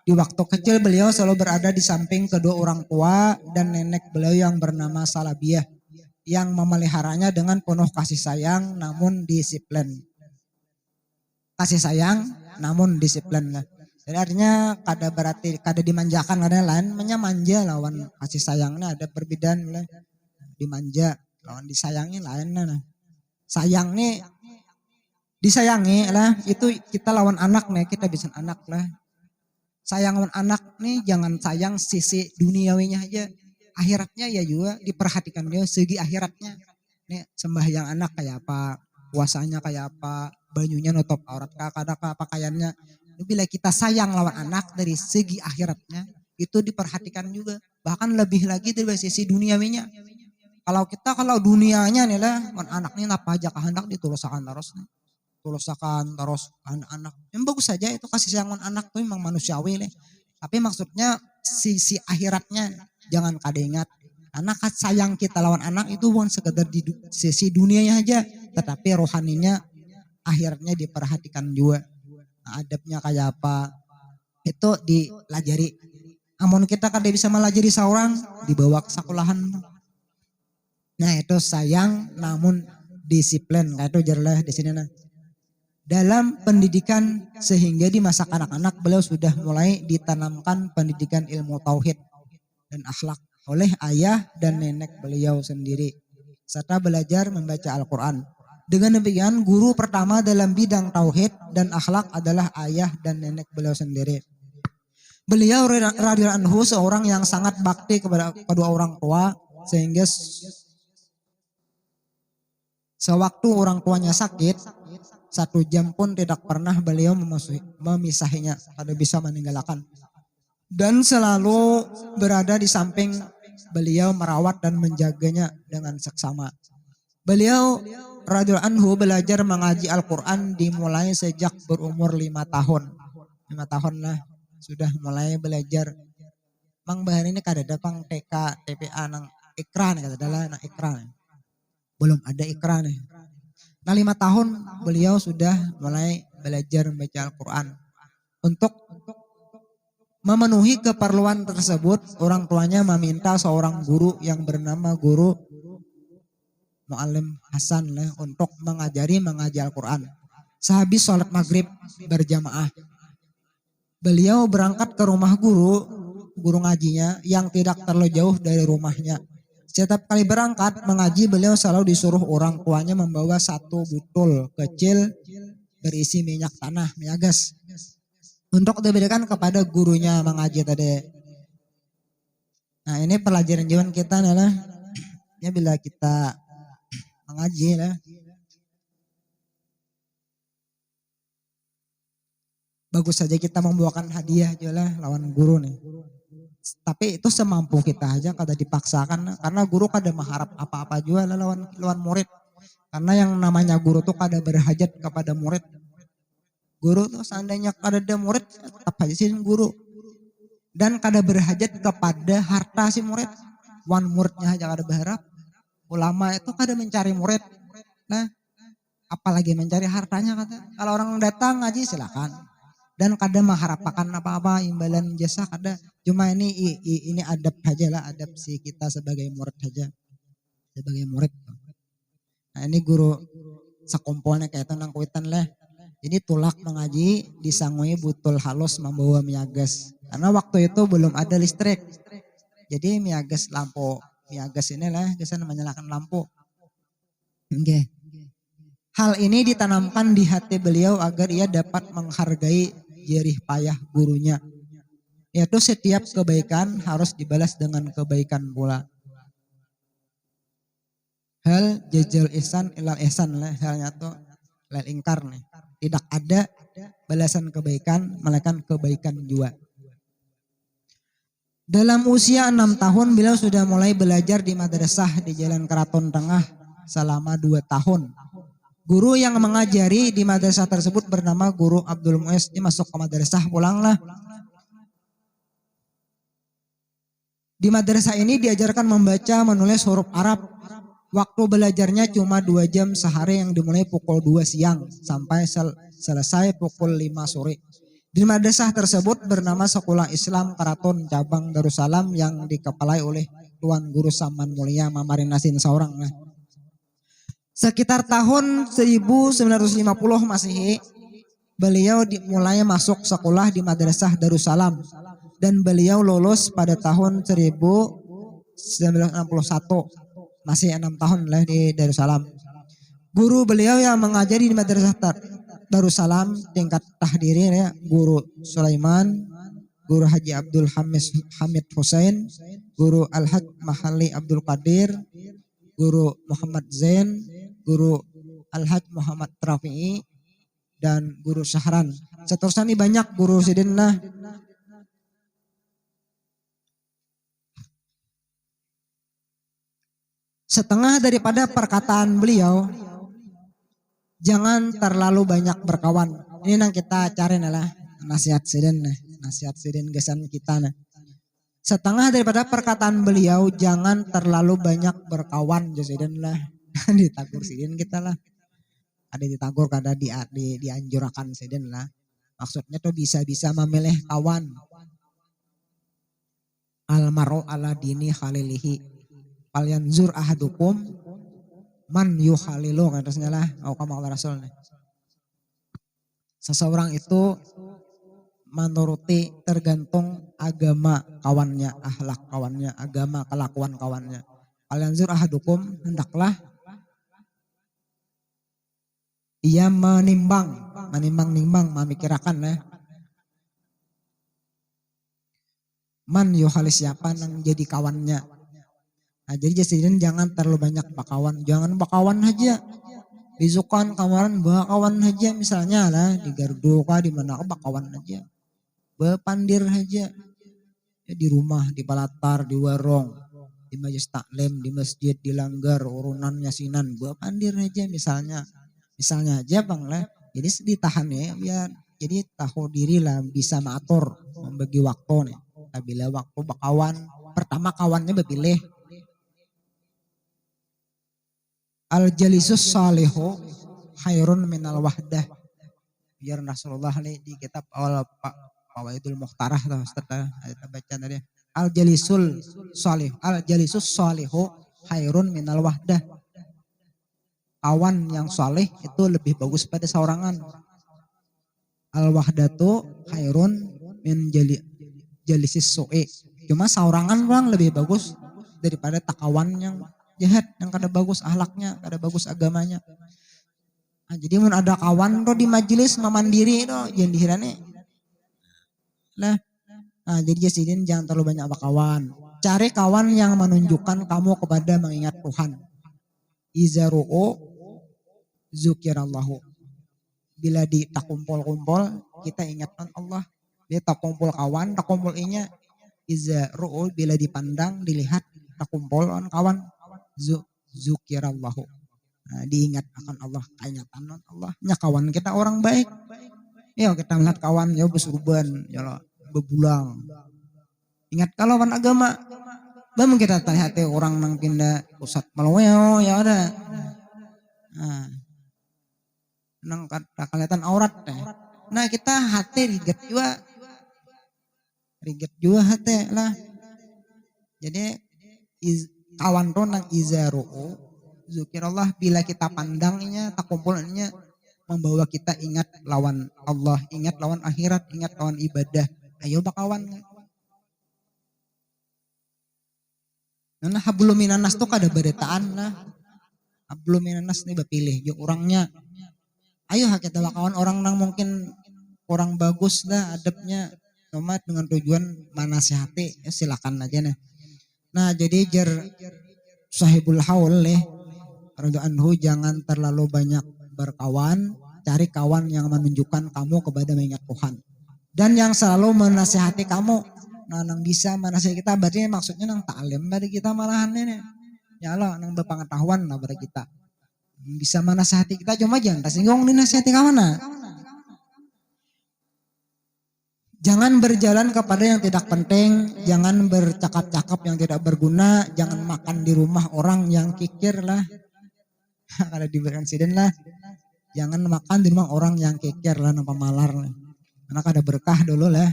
Di waktu kecil beliau selalu berada di samping kedua orang tua dan nenek beliau yang bernama Salabiah yang memeliharanya dengan penuh kasih sayang namun disiplin. Kasih sayang namun disiplin lah. Jadi artinya kada berarti kada dimanjakan, kada lain manja lawan kasih sayangnya ada perbedaan lah. Dimanja lawan disayangi lain lah. Sayang nih disayangi lah itu kita lawan anak nih, kita bisa anak lah. Sayang lawan anak nih jangan sayang sisi duniawinya aja. Akhiratnya ya juga diperhatikan dia segi akhiratnya. Nih sembahyang anak kayak apa, puasanya kayak apa, bajunya nutup aurat kada pakaiannya. Bila kita sayang lawan anak dari segi akhiratnya itu diperhatikan juga. Bahkan lebih lagi dari sisi duniawinya. Kalau dunianya nih lah, anaknya napa aja kehendak ditulusakan terus nih. Tulusakan terus anak-anak. Yang bagus saja itu kasih sayang anak tuh memang manusiawi nih. Tapi maksudnya sisi akhiratnya jangan kada ingat. Karena sayang kita lawan anak itu bukan sekedar di sisi dunianya aja, tetapi rohaninya akhirnya diperhatikan juga. Nah, adabnya kayak apa itu dipelajari. Amun kita kada bisa melajari seorang dibawa ke sekolahan. Nah itu sayang namun disiplin kayak itu jelas di sini nah. Dalam pendidikan sehingga di masa kanak-kanak beliau sudah mulai ditanamkan pendidikan ilmu tauhid dan akhlak oleh ayah dan nenek beliau sendiri serta belajar membaca Al-Quran. Dengan demikian guru pertama dalam bidang tauhid dan akhlak adalah ayah dan nenek beliau sendiri. Beliau radhiyallahu anhu seorang yang sangat bakti kepada kedua orang tua sehingga sewaktu orang tuanya sakit 1 jam pun tidak pernah beliau memisahinya, kada bisa meninggalkan. Dan selalu berada di samping beliau merawat dan menjaganya dengan seksama. Beliau radhiyallahu anhu belajar mengaji Al-Quran dimulai sejak berumur 5 tahun. 5 tahun lah sudah mulai belajar. Mang bahan ini kada ada pang TK, TPA nang ikra nih kata adalah nang ikra. Belum ada ikra nih. Nah 5 tahun beliau sudah mulai belajar membaca Al-Quran. Untuk memenuhi keperluan tersebut orang tuanya meminta seorang guru yang bernama guru Mu'allim Hasan untuk mengaji Al-Quran. Sehabis sholat maghrib berjamaah. Beliau berangkat ke rumah guru ngajinya yang tidak terlalu jauh dari rumahnya. Setiap kali berangkat mengaji beliau selalu disuruh orang tuanya membawa 1 butul kecil berisi minyak tanah, minyak gas. Untuk diberikan kepada gurunya mengaji tadi. Nah ini pelajaran zaman kita adalah ya bila kita mengaji lah. Bagus saja kita membawakan hadiah aja lah lawan guru nih. Tapi itu semampu kita aja kada dipaksakan karena guru kada mengharap apa-apa juga lah lawan murid. Karena yang namanya guru tuh kada berhajat kepada murid. Guru tuh seandainya kada ada murid tetap aja sih guru. Dan kada berhajat kepada harta si murid. Wan muridnya aja kada berharap. Ulama itu kada mencari murid. Nah, apalagi mencari hartanya kata. Kalau orang datang ngaji silakan. Dan kada mengharapkan apa-apa imbalan jasa kada. Cuma ini adab saja lah, adab si kita sebagai murid saja. Sebagai murid. Nah ini guru sekomponen kayak itu nang kuitan lah. Ini tulak mengaji disangui butul halus membawa miagas. Karena waktu itu belum ada listrik. Jadi miagas lampu. Miagas ini lah kesan menyalakan lampu. Okay. Hal ini ditanamkan di hati beliau agar ia dapat menghargai jerih payah gurunya. Yaitu setiap kebaikan harus dibalas dengan kebaikan pula. Hal jajal ihsan ilal ihsan lah. Halnya tuh lal ingkar nih. Tidak ada balasan kebaikan melainkan kebaikan juga. Dalam usia 6 tahun beliau sudah mulai belajar di madrasah di Jalan Keraton Tengah selama 2 tahun. Guru yang mengajari di madrasah tersebut bernama Guru Abdul Muiz. Dia masuk ke madrasah pulanglah. Di madrasah ini diajarkan membaca menulis huruf Arab. Waktu belajarnya cuma 2 jam sehari yang dimulai pukul 2 siang sampai selesai pukul 5 sore. Di madrasah tersebut bernama Sekolah Islam Keraton Cabang Darussalam yang dikepalai oleh Tuan Guru Saman Mulia Mamarin Nasin seorang. Sekitar tahun 1950 Masehi, beliau mulai masuk sekolah di Madrasah Darussalam dan beliau lulus pada tahun 1961. Masih 6 tahun lah di Darussalam. Guru beliau yang mengajari di Madrasah Darussalam tingkat tahdiri ya, Guru Sulaiman, Guru Haji Abdul Hamid Hussein, Guru Al-Haj Mahali Abdul Qadir, Guru Muhammad Zain, Guru Al-Haj Muhammad Trafi'i, dan Guru Syahran. Seterusnya ini banyak guru sidinlah. Setengah daripada perkataan beliau, jangan terlalu banyak berkawan. Ini yang kita cari adalah nasihat sidin gesan kita. Setengah daripada perkataan beliau, jangan terlalu banyak berkawan sidin lah. Ditagur sidin kita lah. Ada ditagur, kada dianjurkan sidin lah. Maksudnya tuh bisa-bisa memilih kawan. Almaru ala dini khalilihi. Falyanzur ahadukum man yukhalilu katanya lah. Au kama qala Rasul. Seseorang itu menuruti tergantung agama kawannya, akhlak kawannya, agama kelakuan kawannya. Falyanzur ahadukum, hendaklah ia menimbang, memikirkan ya. Man yuhalis siapa yang jadi kawannya. Nah jadi jasiden jangan terlalu banyak bakawan, jangan bakawan aja. Bisukan kamaran bakawan aja misalnya lah di gardu kah di mana bakawan aja. Bepandir aja. Ya, di rumah, di palatar, di warung, di majelis taklim, di masjid, di langgar, urunan yasinan, bepandir aja misalnya. Misalnya aja bang lah. Jadi ditahan ya biar jadi tahu diri lah bisa mengatur membagi waktu nih. Bila waktu bakawan, pertama kawannya berpilih. Al-jalisus salihu khairun minal wahdah. Biar Rasulullah di kitab awal Fawaidul Mukhtarah kita baca tadi. Al-jalisus salihu khairun minal wahdah. Kawan yang saleh itu lebih bagus pada seorangan. Al-wahdatu khairun min jalisis su'i. Cuma seorangan bang lebih bagus daripada takawan yang jahat, yang kada bagus ahlaknya, kada bagus agamanya. Nah, jadi mun ada kawan tuh di majelis memandiri tuh jangan dihirane. Nah jadi jasidin jangan terlalu banyak kawan. Cari kawan yang menunjukkan kamu kepada mengingat Tuhan. Izaru'u zukirallahu. Bila tak kumpul-kumpul kita ingatkan Allah. Dia tak kumpul kawan, tak kumpul inya. Izaru'u bila dipandang, dilihat, tak kumpul kawan. Zukirallahu. Nah, diingat akan Allah, keingatan Allah. Ya kawan kita orang baik. Ya kita melihat kawan ya bersurban, ya bebulang. Ingat kalau kawan agama. Bagaimana kita tanya hati orang nang pindah pusat malaweo ya ada. Nah, nang kelihatan aurat teh. Nah kita hati riget juga hati lah. Jadi kawan tuh nang izaru'u zukirallah bila kita pandangnya tak kumpulnya membawa kita ingat lawan Allah, ingat lawan akhirat, ingat lawan ibadah. Ayo bakawan. Nah hablum minanas tuh kada beretaan lah. Hablum minanas nih bapilih yung orangnya. Ayo kita bakawan orang nang mungkin kurang bagus lah adabnya. Cuma dengan tujuan manasihati ya silakan aja nih. Nah jadi jar sahibul haul radhiyallahu anhu jangan terlalu banyak berkawan, cari kawan yang menunjukkan kamu kepada mengingat Tuhan. Dan yang selalu menasihati kamu. Nah nang bisa menasihati kita berarti maksudnya nang ta'lim dari kita malahan ini. Ya Allah nang berpengetahuan lah pada kita. Bisa menasihati kita cuma jangan tersinggung dinasihati kawan nah. Jangan berjalan kepada yang tidak penting, jangan bercakap-cakap yang tidak berguna, jangan makan di rumah orang yang kikir lah. Kalau diberikan siden lah, jangan makan di rumah orang yang kikir lah, nampak malar lah. Karena ada berkah dulu lah.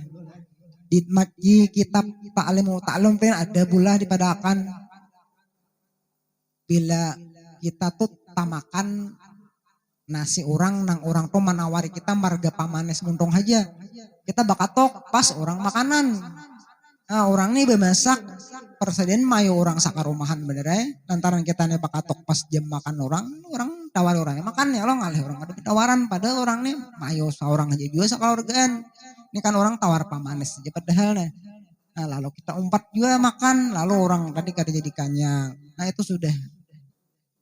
Di kitab ta'lim ada pula dipadakan bila kita tuh tamakan nasi orang nang orang tuh menawari kita marga pamanes muntung aja. Kita bakatok pas orang makanan. Nah orang nih bemasak persediaan mayo orang sakar rumahan bener ya. Lantaran kita nih bakatok pas jam makan orang tawar orangnya makan ya lo ngalih orang ada tawaran padahal orang nih mayo seorang aja juga sakeluargaan. Ini kan orang tawar pamanes aja padahal nih. Nah lalu kita umpat juga makan lalu orang tadi kada jadi kanyang. Nah itu sudah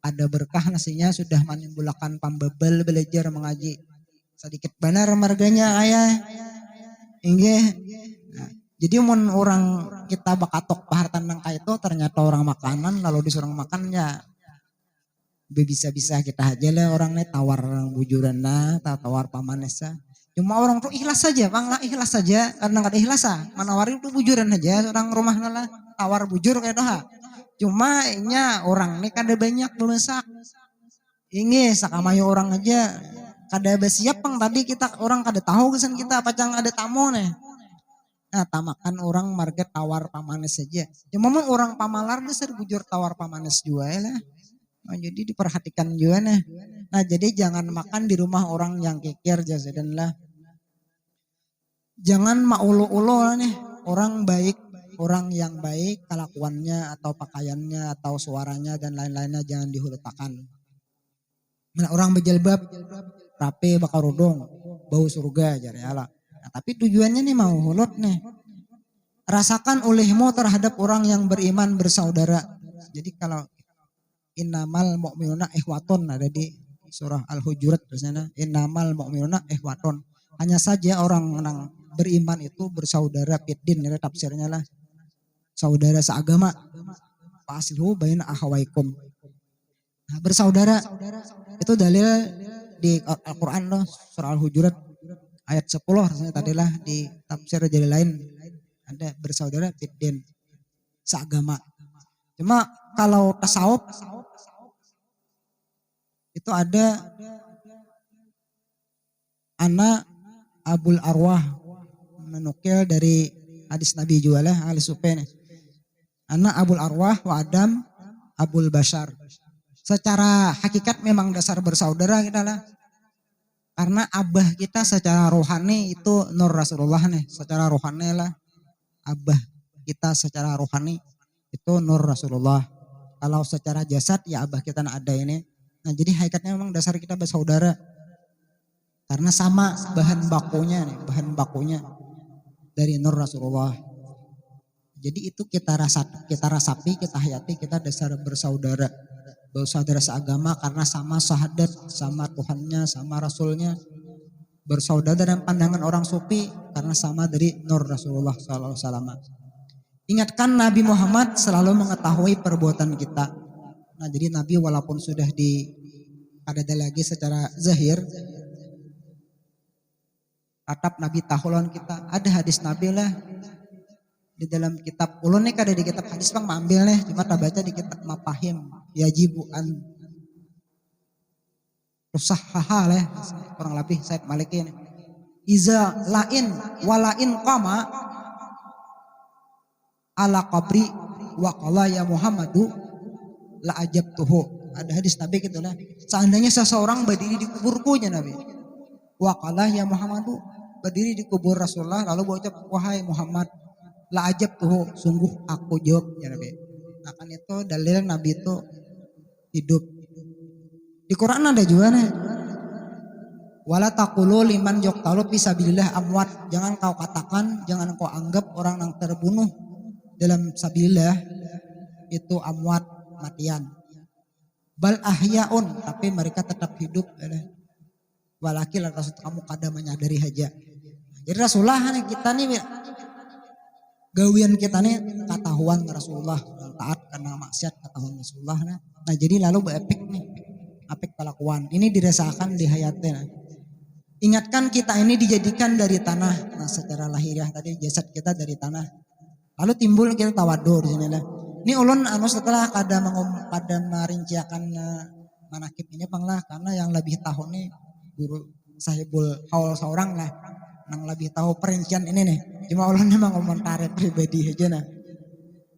ada berkah nasinya sudah menimbulkan pambebel belajar mengaji. Sedikit benar marganya ayah. Inggih. Nah, jadi mun orang kita bakatok pahartan nang itu ternyata orang makanan lalu disuruh makan ya bisa-bisa kita aja lah orang nih tawar bujuran lah tawar pamanes lah. Cuma orang tuh ikhlas saja bang lah ikhlas saja karena gak ada ikhlas menawari itu bujuran aja orang rumah lah tawar bujur kayak doha. Cuma inya orang nih kada banyak bemasak. Ini sakamayo orang aja kada bersiap bang tadi kita orang kada tahu kesan kita apa cang ada tamu nih. Nah, tamakan orang marga tawar pamanes saja. Cuma mau orang pamalar dasar bujur tawar pamanes juga ya lah. Nah, jadi diperhatikan juga nah. Nah, jadi jangan makan di rumah orang yang kikir jazadan lah. Jangan maulu-ulu lah nih. Orang baik, orang yang baik kelakuannya atau pakaiannya atau suaranya dan lain-lainnya jangan dihulutakan. Nah, orang berjilbab rapi bakal rudung, bau surga jari Allah. Nah, tapi tujuannya nih mau hulut nih. Rasakan olehmu terhadap orang yang beriman bersaudara. Jadi kalau innamal mu'minuna ihwatun ada di surah Al-Hujurat biasanya innamal mu'minuna ihwatun. Hanya saja orang yang beriman itu bersaudara fiddin ya tafsirnya lah. Saudara seagama. Fa'aslihu baina akhawaikum. Nah, bersaudara itu dalil di Al-Qur'an loh surah Al-Hujurat ayat 10 rasanya tadilah di tafsir jadi lain ada bersaudara fiddin seagama. Cuma kalau tasawuf itu ada anak Abul Arwah menukil dari hadis Nabi juga lah ahli supen. Anak Abul Arwah wa Adam Abul Bashar. Secara hakikat memang dasar bersaudara kita lah. Karena abah kita secara rohani itu Nur Rasulullah nih. Secara rohani lah. Abah kita secara rohani itu Nur Rasulullah. Kalau secara jasad ya abah kita ada ini. Nah jadi hakikatnya memang dasar kita bersaudara. Karena sama bahan bakunya dari Nur Rasulullah. Jadi itu kita rasapi, kita hayati, kita dasar bersaudara. Bersaudara seagama karena sama syahadat, sama Tuhannya, sama Rasulnya. Bersaudara dalam pandangan orang sufi karena sama dari Nur Rasulullah SAW. Ingatkan Nabi Muhammad selalu mengetahui perbuatan kita. Nah jadi Nabi walaupun sudah ada lagi secara zahir, tetap Nabi tahulan kita. Ada hadis Nabi lah di dalam kitab ulun nih ada di kitab hadis bang ambil nih cuma tak baca di kitab mafahim yajibu an usahaha lah kurang lebih Said Maliki ini iza lain walain qama ala qabri wa qala ya Muhammadu la ajabtuhu. Ada hadis Nabi gitu lah. Seandainya seseorang berdiri di kuburkunya Nabi wa qala ya Muhammadu berdiri di kubur Rasulullah lalu berucap wahai Muhammad la ajab tuh sungguh aku jawab ya Nabi. Nah kan itu dalil Nabi itu hidup. Di Quran ada juga nih. Wala taqulu liman yuqtalu fi sabilillah amwat. Jangan kau katakan, jangan kau anggap orang yang terbunuh dalam sabilillah itu amwat matian. Bal ahyaun tapi mereka tetap hidup. Walakil Rasul kamu kada menyadari haja. Jadi Rasulullah kita nih gawian kita nih ketahuan Rasulullah taat karena maksiat ketahuan Rasulullah nah jadi lalu beepik nih apik pelakuan ini dirasakan di hayatnya. Ingatkan kita ini dijadikan dari tanah. Nah secara lahiriah tadi jasad kita dari tanah lalu timbul kita tawadu di sini lah. Ini ulun setelah kada merinciakan manakib ini panglah karena yang lebih tahu nih guru sahibul haul seorang lah yang lebih tahu perincian ini nih. Cuma Allah memang komentari pribadi aja nah.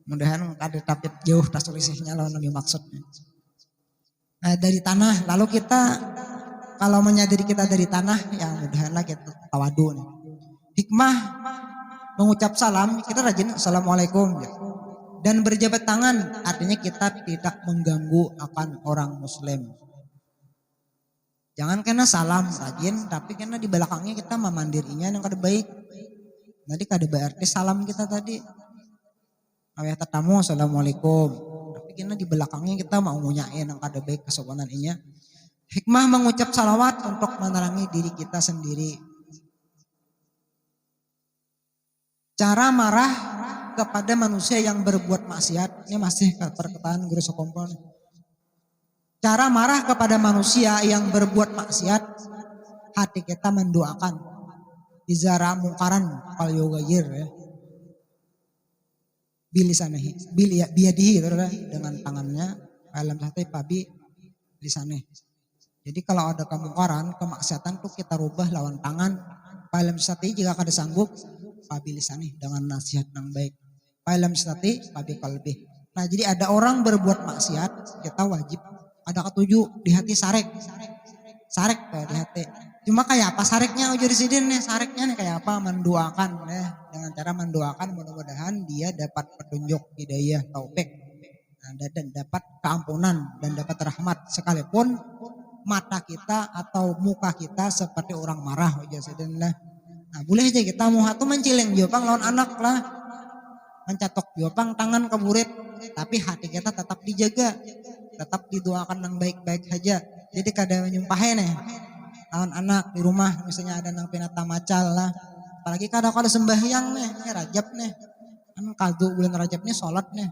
Mudahan ada tapi jauh tak selisihnya lawan yang maksudnya. Nah dari tanah lalu kita kalau menyadari kita dari tanah ya mudahanlah kita tawadu nih. Hikmah mengucap salam kita rajin assalamualaikum ya. Dan berjabat tangan artinya kita tidak mengganggu akan orang muslim. Jangan kena salam rajin, tapi kena di belakangnya kita memandirinya yang kada baik. Nanti kada berarti salam kita tadi. Awet tetamu assalamualaikum. Tapi kena di belakangnya kita mau ngunyain yang kada baik kesopanan inya. Hikmah mengucap salawat untuk menerangi diri kita sendiri. Cara marah kepada manusia yang berbuat maksiat. Ini masih perkataan Guru Sokompol. Cara marah kepada manusia yang berbuat maksiat, hati kita mendoakan. Izara mungkaran kal yughayyir ya. Bilisanahi, biyadihi dengan tangannya, alam hati pabi lisaneh. Jadi kalau ada kemungkaran, kemaksiatan tuh kita rubah lawan tangan. Alam hati jika kada sanggup, pabilisani dengan nasihat yang baik. Fa'ilam stati fabi qalbi. Nah, jadi ada orang berbuat maksiat, kita wajib ada ketujuh di hati sarek tuh di hati. Cuma kayak apa sareknya ujur sidin nih, sareknya nih kayak apa, mendoakan ya, dengan cara mendoakan mudah-mudahan dia dapat petunjuk hidayah taufik, nah, dan dapat keampunan dan dapat rahmat, sekalipun mata kita atau muka kita seperti orang marah ujur sidin lah. Nah, boleh aja kita mau tuh mencileng jopang lawan anak lah, mencatok jopang tangan ke burit, tapi hati kita tetap dijaga, tetap didoakan yang baik-baik saja. Jadi kada menyumpahin nih lawan anak di rumah, misalnya ada nang pinata macal lah, apalagi kada sembahyang nih, ini Rajab nih, kan kaldu bulan Rajab nih sholat nih.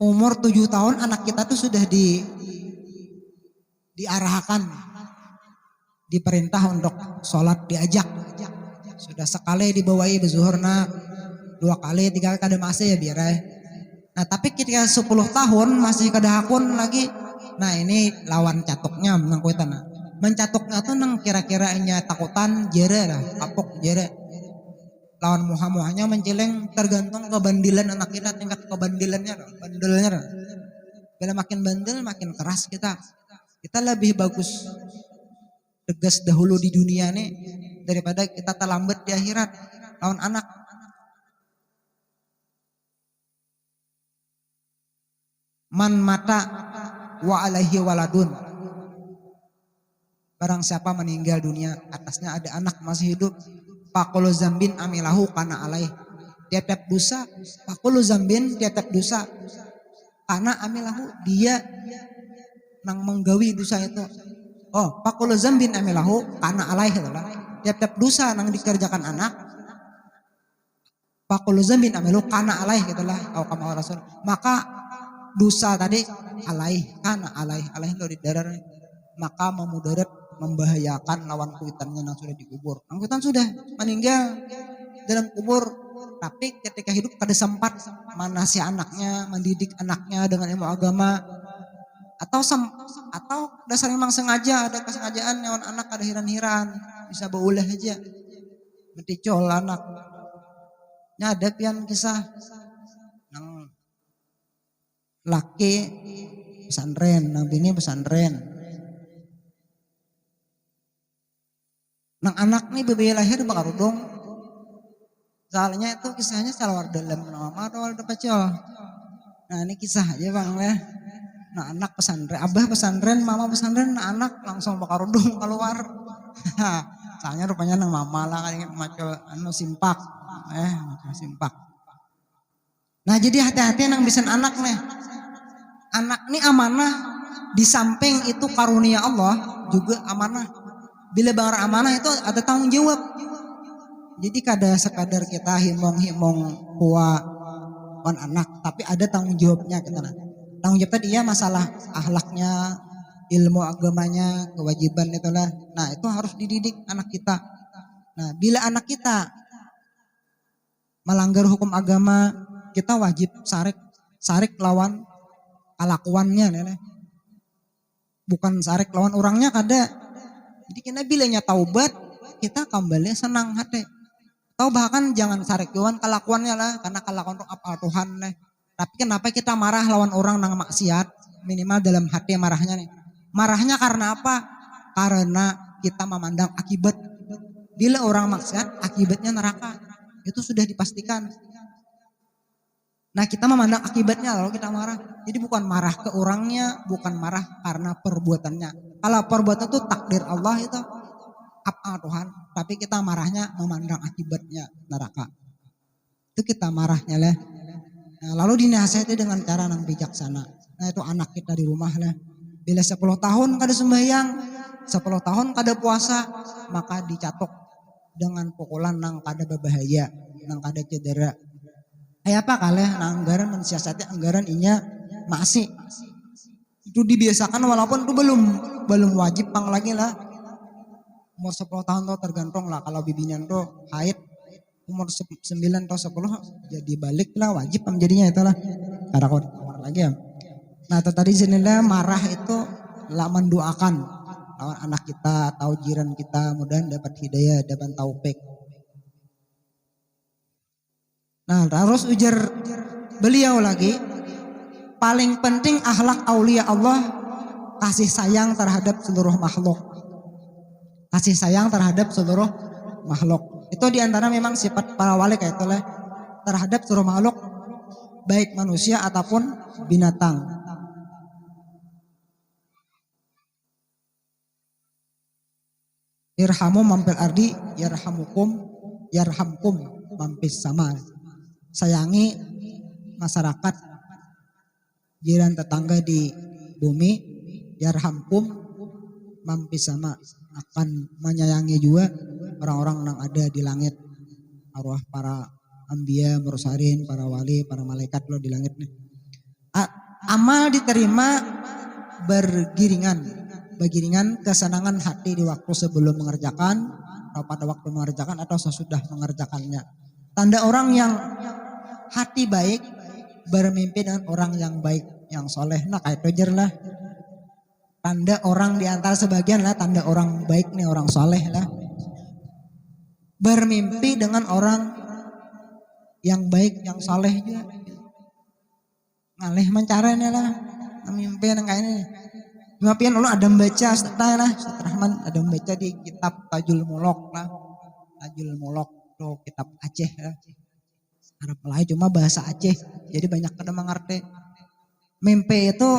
Umur 7 tahun anak kita tuh sudah diarahkan, diperintah untuk sholat, diajak. Sudah sekali dibawai bezuhurna, 2 kali, 3 kali kada masih ya biar. Nah, tapi ketika 10 tahun masih kada hakun lagi. Nah, ini lawan catoknya menang kuitan. Mencatoknya tuh nang kira-kira nya takutan jere lah, kapok jere. Lawan muha-muhanya mencileng, tergantung kebandilan anak kita, tingkat kebandilannya, bandelnya. Bila makin bandel makin keras kita. Kita lebih bagus tegas dahulu di dunia nih daripada kita terlambat di akhirat lawan anak. Man mata wa alaihi waladun. Barang siapa meninggal dunia, atasnya ada anak masih hidup, faqulu zambin amilahu kana alaih. Tiap-tiap dosa, faqulu zambin tiap-tiap dosa, kana amilahu dia nang menggawi dosa itu. Oh, faqulu zambin amilahu kana alaih itulah. Tiap-tiap dosa nang dikerjakan anak, faqulu zambin amilahu kana alaih gitulah, au kama rasul. Maka dosa tadi alaih lo di darar, maka memudarat, membahayakan lawan kuitannya yang sudah dikubur. Kuitan sudah meninggal dalam kubur, tapi ketika hidup kada sempat manasi anaknya, mendidik anaknya dengan ilmu agama, atau dasar memang sengaja ada kesengajaan lawan anak kada hiran-hiran, bisa baulah aja menticol anak. Ada pian kisah nang laki pesantren, nang bini pesantren. Nang anak nih bayi lahir bakarudung. Soalnya itu kisahnya salawar dalam nama atau ada pacol. Nah, ini kisah aja bang ya. Nah, anak pesantren, abah pesantren, mama pesantren, nah anak langsung bakarudung keluar. Soalnya rupanya nang mama lah kan macol anu simpak. Simpak. Nah, jadi hati-hati nang bisa anak nih. Anak ini amanah, di samping itu karunia Allah juga amanah. Bila banggar amanah itu ada tanggung jawab. Jadi kada sekadar kita himong-himong kuah anak, tapi ada tanggung jawabnya kita. Tanggung jawabnya dia masalah akhlaknya, ilmu agamanya, kewajiban itulah. Nah, itu harus dididik anak kita. Nah, bila anak kita melanggar hukum agama, kita wajib sarik lawan kelakuannya nenek. Bukan sarik lawan orangnya kada. Jadi kita bilanya taubat, kita kembali senang hati. Atau bahkan jangan sarik lawan kelakuannya lah, karena kelakuan itu apa Tuhan nih. Tapi kenapa kita marah lawan orang nang maksiat? Minimal dalam hati marahnya nih. Marahnya karena apa? Karena kita memandang akibat. Bila orang maksiat, akibatnya neraka. Itu sudah dipastikan. Nah, kita memandang akibatnya lalu kita marah. Jadi bukan marah ke orangnya, bukan marah karena perbuatannya. Kalau perbuatan itu takdir Allah itu apa Tuhan. Tapi kita marahnya memandang akibatnya neraka. Itu kita marahnya lah. Nah, lalu dinasihati dengan cara yang bijaksana. Nah, itu anak kita di rumah lah. Bila 10 tahun kada sembahyang, 10 tahun kada puasa, maka dicatok dengan pukulan nang kada berbahaya, nang kada cedera. Kayak apa kalian anggaran mensiasati anggaran inya masih itu dibiasakan walaupun itu belum wajib pang lagi lah. Umur 10 tahun tuh tergantung lah, kalau bibinya tuh haid umur 9 atau 10 jadi balik lah, wajib menjadinya itulah. Karena kau lagi ya. Nah, tadi sinilah marah itu lah mendoakan. lawan anak kita atau jiran kita, mudah-mudahan dapat hidayah, dapat taufik. Nah, terus ujar beliau lagi, paling penting akhlak aulia Allah kasih sayang terhadap seluruh makhluk. Kasih sayang terhadap seluruh makhluk. Itu diantara memang sifat para wali kayak itulah, terhadap seluruh makhluk, baik manusia ataupun binatang. Irhamu mampil ardi, yarhamkum mampis sama. Sayangi masyarakat, jiran tetangga di bumi, yarhamkum mampis sama, akan menyayangi juga orang-orang yang ada di langit, arwah para anbiya, mursalin, para wali, para malaikat lo di langit nih. Amal diterima bergiringan kesenangan hati di waktu sebelum mengerjakan, atau pada waktu mengerjakan, atau sesudah mengerjakannya. Tanda orang yang hati baik bermimpi dengan orang yang baik, yang soleh. Nah kayak itu lah. Tanda orang di antara sebagian lah, tanda orang baik nih, orang soleh lah. Bermimpi dengan orang yang baik, yang soleh juga. Ngalih mencaranya lah, mimpi yang kayak ini. Cuma pian lo ada membaca setelah lah, Rahman ada membaca di kitab Tajul Mulok lah. Tajul Mulok tuh kitab Aceh lah. Arab lain cuma bahasa Aceh. Jadi banyak kada mengerti. Mimpi itu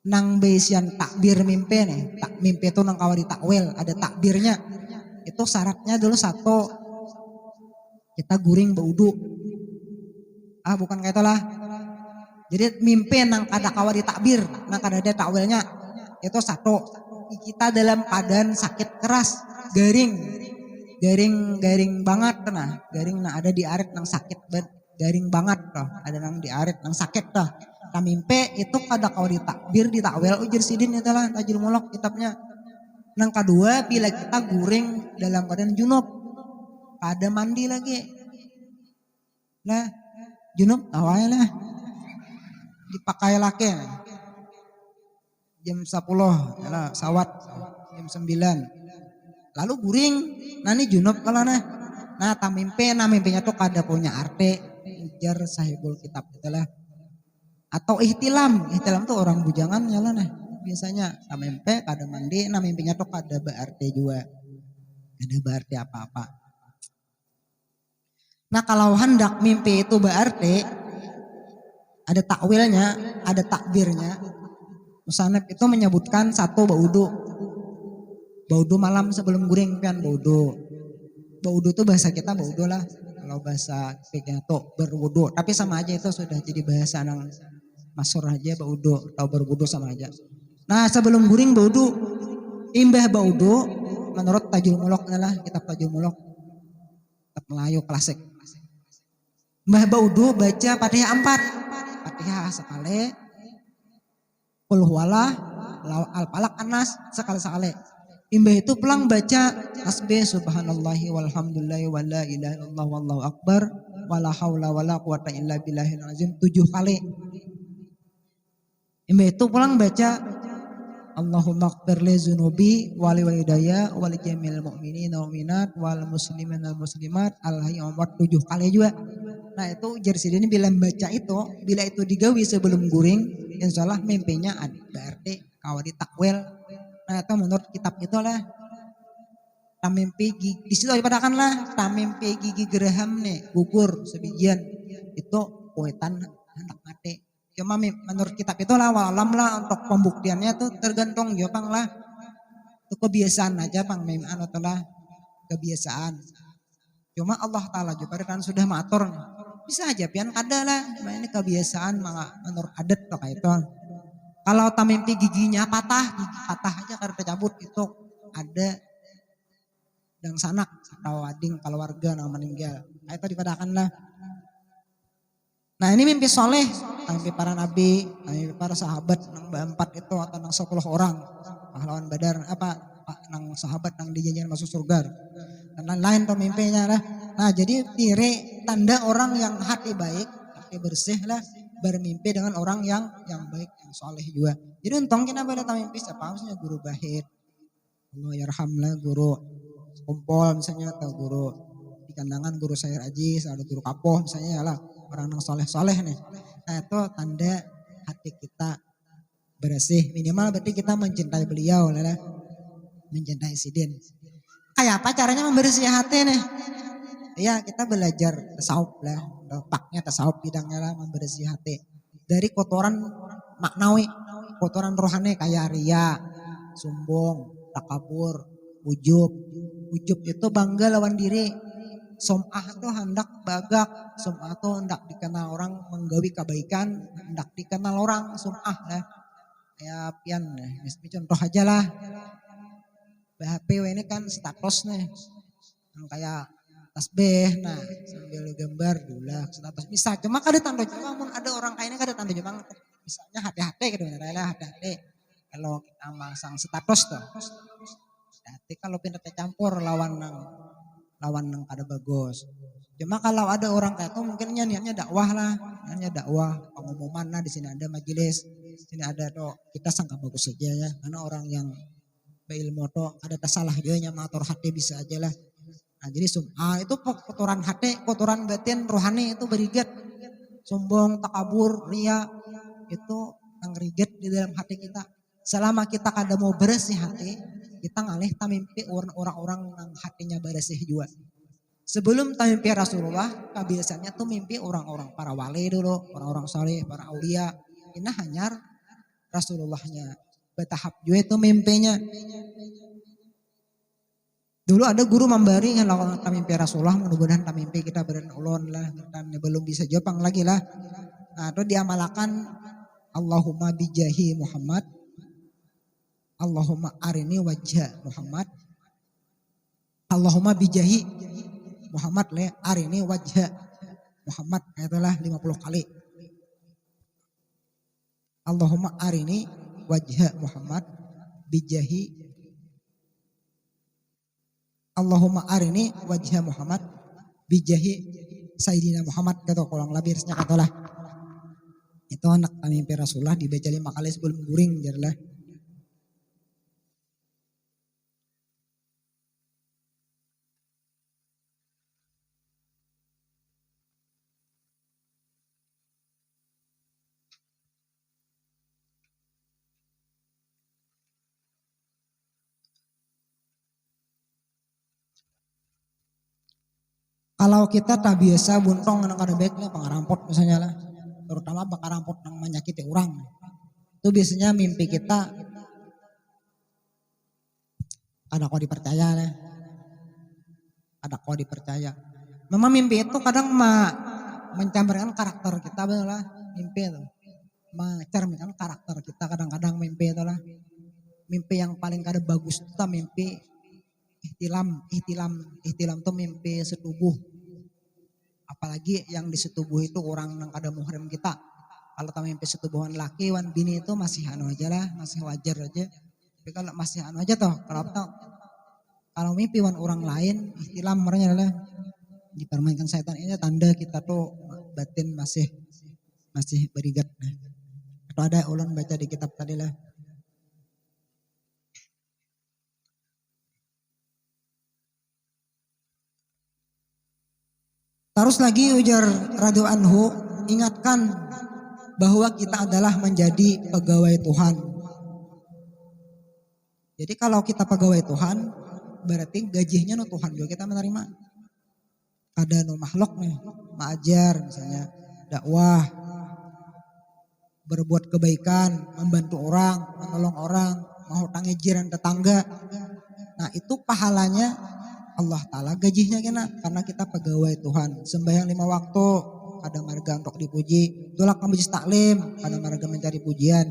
nang besian takbir mimpi nih. Mimpi itu nang kawari takwil, ada takbirnya. Itu syaratnya dulu satu, kita guring baudu. Bukan kayak itulah. Jadi mimpi nang kada kawari takbir, nang kada ada takwilnya. Itu satu, kita dalam keadaan sakit keras, garing banget nah, garing nah ada di arit nang sakit garing banget toh, ada nang di arit nang sakit toh. Nah mimpi itu kada kawari takbir di takwil ujar sidin itu lah Tajul Mulok kitabnya. Nang kedua, bila kita guring dalam keadaan junub, kada mandi lagi. Lah junub awalnya lah dipakai laki jam 10 ya sawat jam 9 lalu guring nani junub kalau nah mimpinya tuh kada punya arti ujar sahibul kitab itulah. Atau ihtilam tuh orang bujangan ya lah nah biasanya mimpi kada mandi, nah mimpinya tuh kada berarti juga, kada berarti apa-apa. Nah kalau hendak mimpi itu berarti ada takwilnya, ada takbirnya. Musannaf itu menyebutkan satu baudu malam sebelum guring kan baudu itu bahasa kita baudu lah. Kalau bahasa fikih itu berwudu, tapi sama aja itu sudah jadi bahasa nang masyhur aja baudu atau berwudu sama aja. Nah sebelum guring baudu, imbah baudu menurut Tajul Mulok adalah kitab Tajul Mulok, kitab Melayu klasik. Mbah baudu baca Fatihah 4. Fatihah sekali, Qul huwalah, Al-Falaq, An-Nas sekali. Imbah itu pulang baca tasbih subhanallahi walhamdulillahi wa la ilaha illallah wallahu akbar wala haula wala quwata illa billahil azim 7 kali. Imbah itu pulang baca Allahumma ighfir li dzunubi wa li walidayya wa li jamil mu'minina wal mu'minat wal muslimina wal muslimat al-hayyul 7 kali juga. Nah itu jersey ini bila itu digawi sebelum guring, insyaallah mimpinya ada berarti kawari takwil. Nah itu menurut kitab itulah tamimpi gigi di situ dipadakan lah tamimpi gigi geraham nih gugur sebijian itu poetan anak mati. Cuma menurut kitab itulah walam lah untuk pembuktiannya tuh tergantung jopang lah itu kebiasaan aja pang memang itulah kebiasaan. Cuma Allah Ta'ala juga kan sudah mengatur. Bisa aja pian kada lah. Cuma ini kebiasaan menurut adat tuh kayak itu. Kalau tamimpi giginya patah, gigi patah aja karena tercabut itu ada yang sanak atau ading keluarga yang meninggal. Nah itu dipadakan lah. Nah ini mimpi soleh, mimpi para nabi, mimpi para sahabat, nang 4 itu atau nang 10 orang pahlawan Badar nang sahabat nang dijanjikan masuk surga dan lain-lain tuh mimpinya lah. Nah jadi tanda orang yang hati baik, hati bersih lah bermimpi dengan orang yang baik, yang soleh juga. Jadi untung kita boleh mimpi siapa misalnya guru Bahit, Allah yarhamlah, guru Kumpol misalnya, atau guru di kandangan guru Sair Ajis, ada guru Kapoh misalnya lah, orang yang soleh-soleh nih. Nah itu tanda hati kita bersih, minimal berarti kita mencintai beliau lah, mencintai Sidin. Kayak apa caranya membersih hati nih? Ya kita belajar tasawuf lah, paknya tasawuf bidangnya lah membersih hati. Dari kotoran maknawi, kotoran rohani kayak ria, sombong, takabur, ujub. Ujub itu bangga lawan diri. Som'ah itu hendak bagak, som'ah itu hendak dikenal orang menggawi kebaikan, hendak dikenal orang, som'ah lah. Ya pian, contoh aja lah. BHP ini kan status nih, yang kayak tasbih, nah sambil gambar dulu status. Bisa cuma kada tanda jema, ada orang kayaknya kada tanda jema. Misalnya hati-hati gitu, hati-hati. Kalau kita masang status tuh, hati kalau pindah campur lawan nang kada bagus. Cuma kalau ada orang kayak itu mungkin niatnya dakwah lah, pengumuman lah, di sini ada majelis, di sini ada tuh, kita sangka bagus saja ya, karena orang yang berilmu tuh ada salah juga nya mengatur hati bisa aja lah. Nah jadi itu kotoran hati, kotoran batin rohani itu berigat, sombong, takabur, ria, itu yang rigat di dalam hati kita. Selama kita kada mau bersih hati, kita ngalih tamimpi orang-orang yang hatinya bersih juga. Sebelum tamimpi Rasulullah, kebiasaannya tuh mimpi orang-orang para wali dulu, orang-orang saleh, para aulia. Ini hanya Rasulullahnya. Bertahap juga itu mimpinya. Dulu ada guru memberi yang lawan tamimpi Rasulullah, mudah-mudahan tamimpi kita beren ulun lah, dan belum bisa jawab lagi lah. Nah itu diamalkan Allahumma bijahi Muhammad, Allahumma arini wajah Muhammad, Allahumma bijahi Muhammad le arini wajah Muhammad, itulah 50 kali. Allahumma arini wajah Muhammad bijahi Allahumma arini wajah Muhammad bijahi Sayyidina Muhammad, kata kurang lebih harusnya katalah. Itu anak mimpi Rasulullah dibaca 5 kali sebelum guring jadilah. Kalau kita tak biasa buntong nang kada baiknya pangarampot misalnya lah, terutama pangarampot nang menyakiti orang, itu biasanya mimpi kita ada kau dipercaya lah, ada kau dipercaya. Memang mimpi itu kadang mencampurkan karakter kita, betul lah mimpi itu, mencerminkan karakter kita kadang-kadang mimpi itu lah. Mimpi yang paling kada bagus itu mimpi ihtilam itu mimpi setubuh. Apalagi yang di setubuh itu orang yang kada muhrim kita. Kalau mimpi setubuhan laki wan bini itu masih anu aja lah, masih wajar aja. Tapi kalau masih anu aja toh, kalau mimpi wan orang lain, ihtilam merenya adalah dipermainkan setan, ini tanda kita tuh batin masih berigat. Atau ada ulun baca di kitab tadi lah. Terus lagi ujar radhiyallahu anhu, ingatkan bahwa kita adalah menjadi pegawai Tuhan. Jadi kalau kita pegawai Tuhan, berarti gajinya no Tuhan juga kita menerima. Ada no makhluk nih, mengajar misalnya, dakwah, berbuat kebaikan, membantu orang, menolong orang, menghutangi jiran tetangga. Nah itu pahalanya Allah Ta'ala gajinya kena, karena kita pegawai Tuhan. Sembahyang 5 waktu, ada marga untuk dipuji. Tulak majlis taklim, ada marga mencari pujian.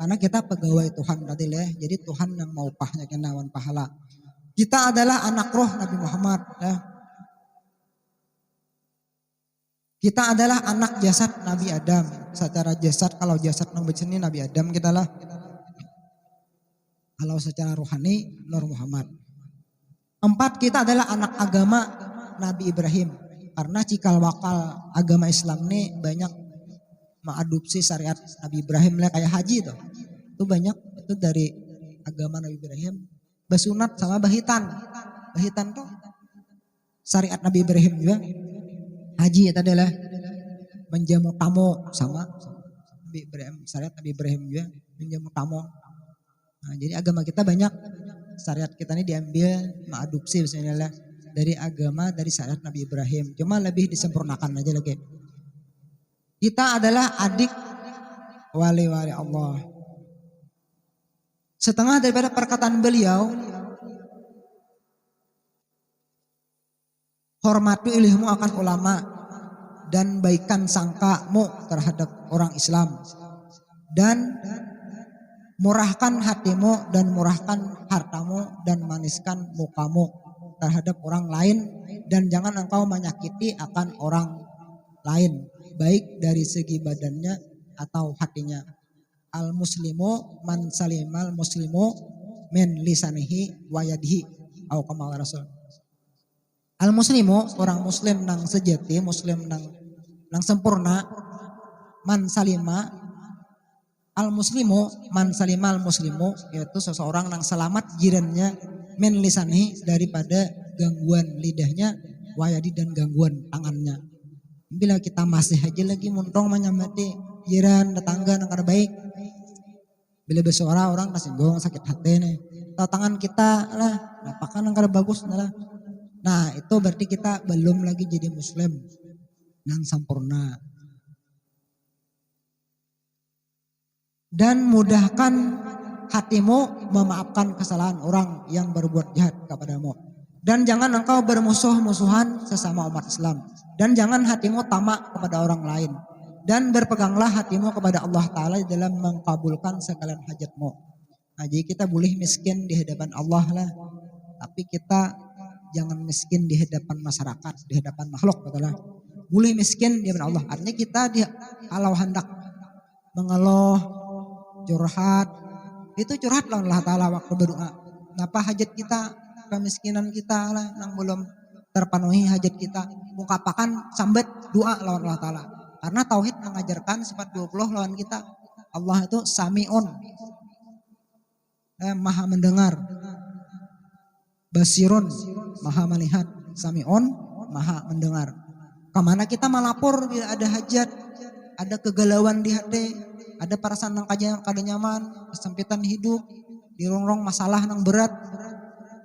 Karena kita pegawai Tuhan tadi lah. Jadi Tuhan yang mau upahnya kena wan pahala. Kita adalah anak roh Nabi Muhammad. Ya. Kita adalah anak jasad Nabi Adam. Secara jasad, kalau jasad nang beceni Nabi Adam kita lah. Kalau secara rohani Nur Muhammad. 4, kita adalah anak agama Nabi Ibrahim. Karena cikal bakal agama Islam ini banyak mengadopsi syariat Nabi Ibrahim lah, kayak haji tuh. Itu banyak, itu dari agama Nabi Ibrahim. Basunat sama bahitan. Bahitan tuh syariat Nabi Ibrahim juga. Haji itu adalah menjamu tamu sama Nabi Ibrahim, syariat Nabi Ibrahim juga menjamu tamu. Nah, jadi agama kita banyak, syariat kita ini diambil mengadopsi misalnya dari agama dari syariat Nabi Ibrahim. Cuma lebih disempurnakan aja lagi. Kita adalah adik wali-wali Allah. Setengah daripada perkataan beliau, hormati ilmu akan ulama dan baikkan sangkamu terhadap orang Islam, dan murahkan hatimu dan murahkan hartamu dan maniskan mukamu terhadap orang lain, dan jangan engkau menyakiti akan orang lain, baik dari segi badannya atau hatinya. Al muslimu man salimal muslimu min lisanihi wa yadihi au kama rasul. Al muslimu orang muslim nang sejati, muslim nang sempurna, man salima. Al muslimu man salimal muslimu, yaitu seseorang nang selamat jirannya, min lisanihi daripada gangguan lidahnya, wa yadi dan gangguan tangannya. Bila kita masih aja lagi muntong menyamati jiran tetangga nang kada baik, bila bersuara orang kasinggung sakit hati nih, tangan kita lah napakan nang kada bagus lah. Nah itu berarti kita belum lagi jadi muslim nang sempurna. Dan mudahkan hatimu memaafkan kesalahan orang yang berbuat jahat kepadamu. Dan jangan engkau bermusuh-musuhan sesama umat Islam. Dan jangan hatimu tamak kepada orang lain. Dan berpeganglah hatimu kepada Allah Ta'ala dalam mengkabulkan segala hajatmu. Nah, jadi kita boleh miskin di hadapan Allah lah. Tapi kita jangan miskin di hadapan masyarakat, di hadapan makhluk. Katalah. Boleh miskin di hadapan Allah. Artinya kita kalau hendak mengeluh, curhat. Itu curhat lawan Allah Ta'ala waktu berdoa. Kenapa hajat kita, kemiskinan kita lah yang belum terpenuhi hajat kita. Mukapakan sambat doa lawan Allah Ta'ala. Karena tauhid mengajarkan sifat 20 lawan kita. Allah itu sami'un, maha mendengar. Basirun, maha melihat. Sami'un, maha mendengar. Kemana kita melapor bila ada hajat, ada kegalauan di hati, ada perasaan yang kada nyaman, kesempitan hidup, dirongrong masalah yang berat,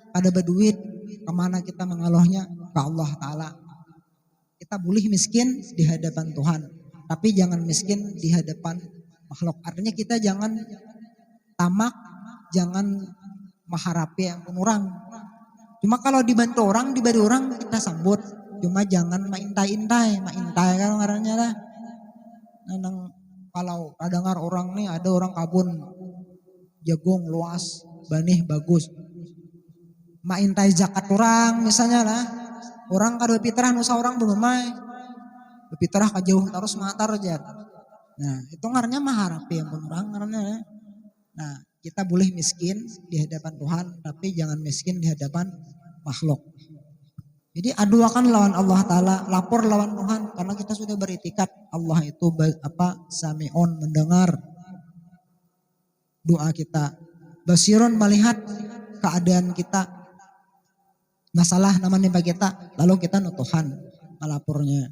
ada berduit, kemana kita mengeluhnya? Ke Allah Ta'ala. Kita boleh miskin di hadapan Tuhan, tapi jangan miskin di hadapan makhluk. Artinya kita jangan tamak, jangan mengharapi yang orang. Cuma kalau dibantu orang, diberi orang kita sambut. Cuma jangan maintai-intai kan ngarannya lah. Nah, kalau dengar orang nih ada orang kabun jagung luas, banih bagus. Maintai zakat orang misalnya lah. Orang kada berpitrah nusa orang bermai. Berpitrah ka jauh terus matar aja. Nah, itu ngarannya maharapi yang orang ngarannya. Nah, kita boleh miskin di hadapan Tuhan, tapi jangan miskin di hadapan makhluk. Jadi aduakan lawan Allah Ta'ala, lapor lawan Tuhan, karena kita sudah beritikat Allah itu sami'un, mendengar doa kita. Basirun, melihat keadaan kita, masalah namanya bagi kita, lalu kita Tuhan melapornya.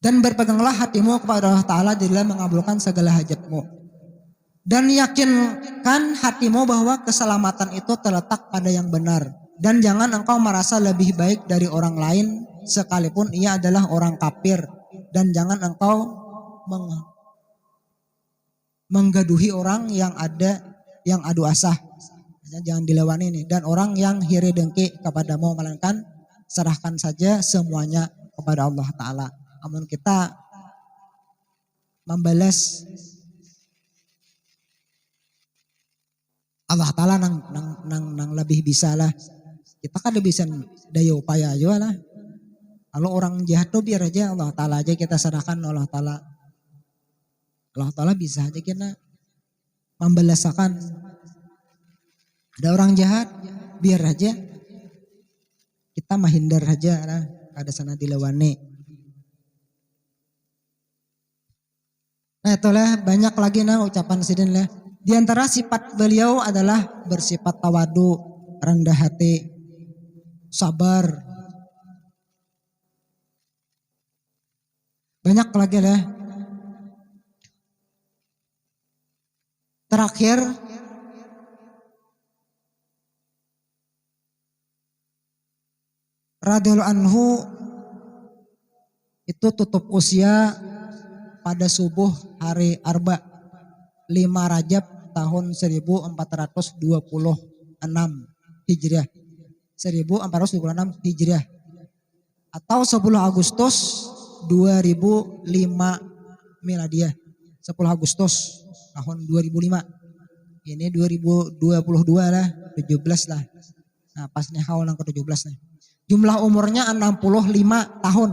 Dan berpeganglah hatimu kepada Allah Ta'ala di dalam mengabulkan segala hajatmu. Dan yakinkan hatimu bahwa keselamatan itu terletak pada yang benar. Dan jangan engkau merasa lebih baik dari orang lain sekalipun ia adalah orang kafir. Dan jangan engkau menggaduhi orang yang adu asah. Jangan dilawan ini. Dan orang yang hiri dengki kepadamu, melainkan serahkan saja semuanya kepada Allah Ta'ala. Namun kita membalas Allah Ta'ala nang lebih bisa lah. Kita kan lebih bisa daya upaya juga lah. Kalau orang jahat tuh biar aja Allah Ta'ala aja kita serahkan Allah Ta'ala. Allah Ta'ala bisa aja kita membalasakan. Ada orang jahat biar aja kita mahindar saja lah kada sana dilawane. Nah itulah banyak lagi nah ucapan sidin lah. Di antara sifat beliau adalah bersifat tawadu, rendah hati, sabar. Banyak lagi lah. Terakhir radhiyallahu anhu itu tutup usia pada subuh hari Arba 5 Rajab tahun 1426 Hijriah. 1426 Hijriah atau 10 Agustus 2005 Miladiah. 10 Agustus tahun 2005. Ini 2022 lah, 17 lah. Nah, pas nih haul yang ke-17 nih. Jumlah umurnya 65 tahun.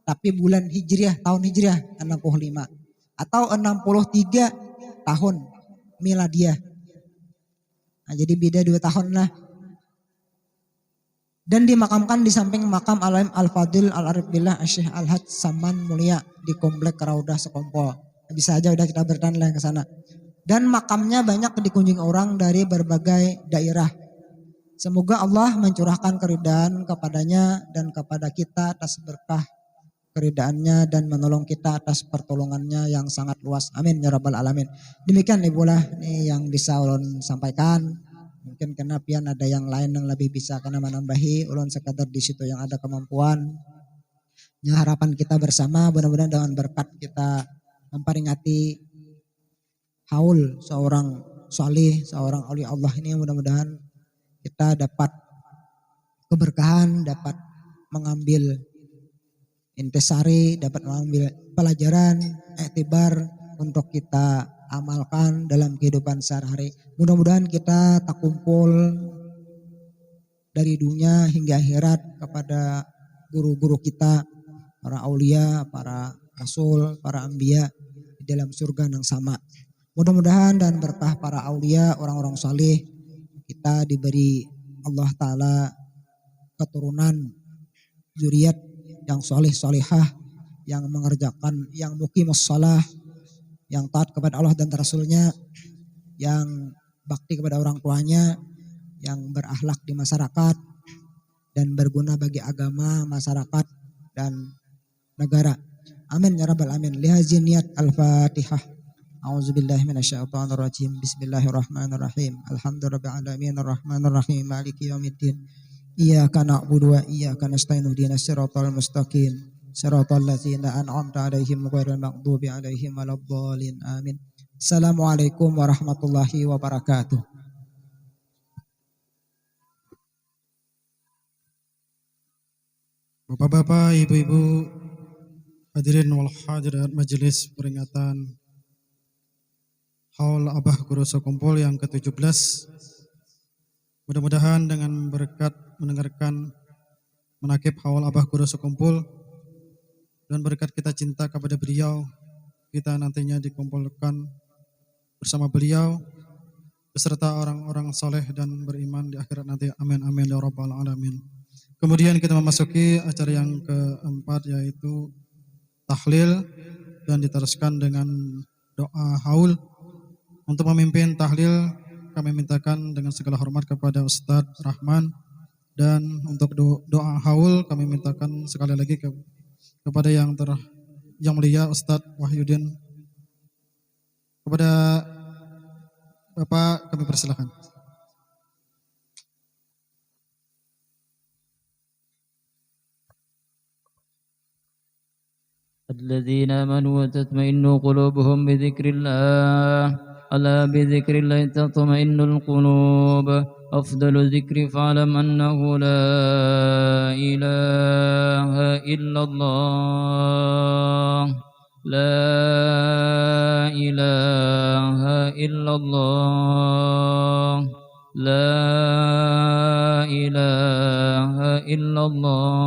Tapi bulan Hijriah, tahun Hijriah 65 atau 63 tahun Miladiah. Nah, jadi beda 2 tahun lah. Dan dimakamkan di samping makam Al-Alim Al-Fadil Al-Arif Billah Syekh Al-Haj Saman Mulia di Komplek Raudah Sekompol. Bisa aja udah kita bertanya ke sana. Dan makamnya banyak dikunjungi orang dari berbagai daerah. Semoga Allah mencurahkan keridhaan kepadanya dan kepada kita atas berkah keridaannya dan menolong kita atas pertolongannya yang sangat luas. Amin ya rabbal alamin. Demikian Ibu lah nih yang bisa ulun sampaikan. Mungkin karena pian ada yang lain yang lebih bisa karena menambahi ulun sekadar di situ yang ada kemampuan. Ya, harapan kita bersama mudah-mudahan dengan berkat kita memperingati haul seorang salih, seorang aulia Allah ini mudah-mudahan kita dapat keberkahan, dapat mengambil intisari, dapat mengambil pelajaran, iktibar untuk kita amalkan dalam kehidupan sehari-hari. Mudah-mudahan kita tak kumpul dari dunia hingga akhirat kepada guru-guru kita, para aulia, para rasul, para anbiya di dalam surga yang sama. Mudah-mudahan dan berkah para aulia, orang-orang saleh, kita diberi Allah Ta'ala keturunan zuriat yang saleh salihah, yang mengerjakan, yang muqimus shalah, yang taat kepada Allah dan Rasulnya, yang bakti kepada orang tuanya, yang berakhlak di masyarakat dan berguna bagi agama, masyarakat dan negara. Amin ya rabbal alamin. Lihazi niat al-Fatihah. A'udzubillahi minasyaitonirrajim. Bismillahirrahmanirrahim. Alhamdulillahirabbil alamin arrahmanir rahim maliki yaumiddin. Iyyaka na'budu wa iyyaka nasta'in ihdinas siratal mustaqim. Siratal ladzina an'amta 'alaihim ghairil maghdubi 'alaihim waladdallin. Amin. Assalamualaikum warahmatullahi wabarakatuh. Bapak-bapak, ibu-ibu, hadirin wal hadirat majelis peringatan Haul Abah Guru Sekompol yang ke-17. Mudah-mudahan dengan berkat mendengarkan menakib Haul Abah Guru Sekompol dan berkat kita cinta kepada beliau, kita nantinya dikumpulkan bersama beliau beserta orang-orang soleh dan beriman di akhirat nanti. Amin amin ya rabbal alamin. Kemudian kita memasuki acara yang keempat, yaitu tahlil, dan diteruskan dengan doa haul. Untuk memimpin tahlil kami mintakan dengan segala hormat kepada Ustadz Rahman, dan untuk doa haul kami mintakan sekali lagi kepada yang mulia Ustadz Wahyudin. Kepada Bapak kami persilakan. الذين آمنوا وتطمئن قلوبهم بذكر الله ألا بذكر الله تطمئن القلوب أفضل الذكر فاعلم أنه لا إله إلا الله لا إله إلا الله لا إله إلا الله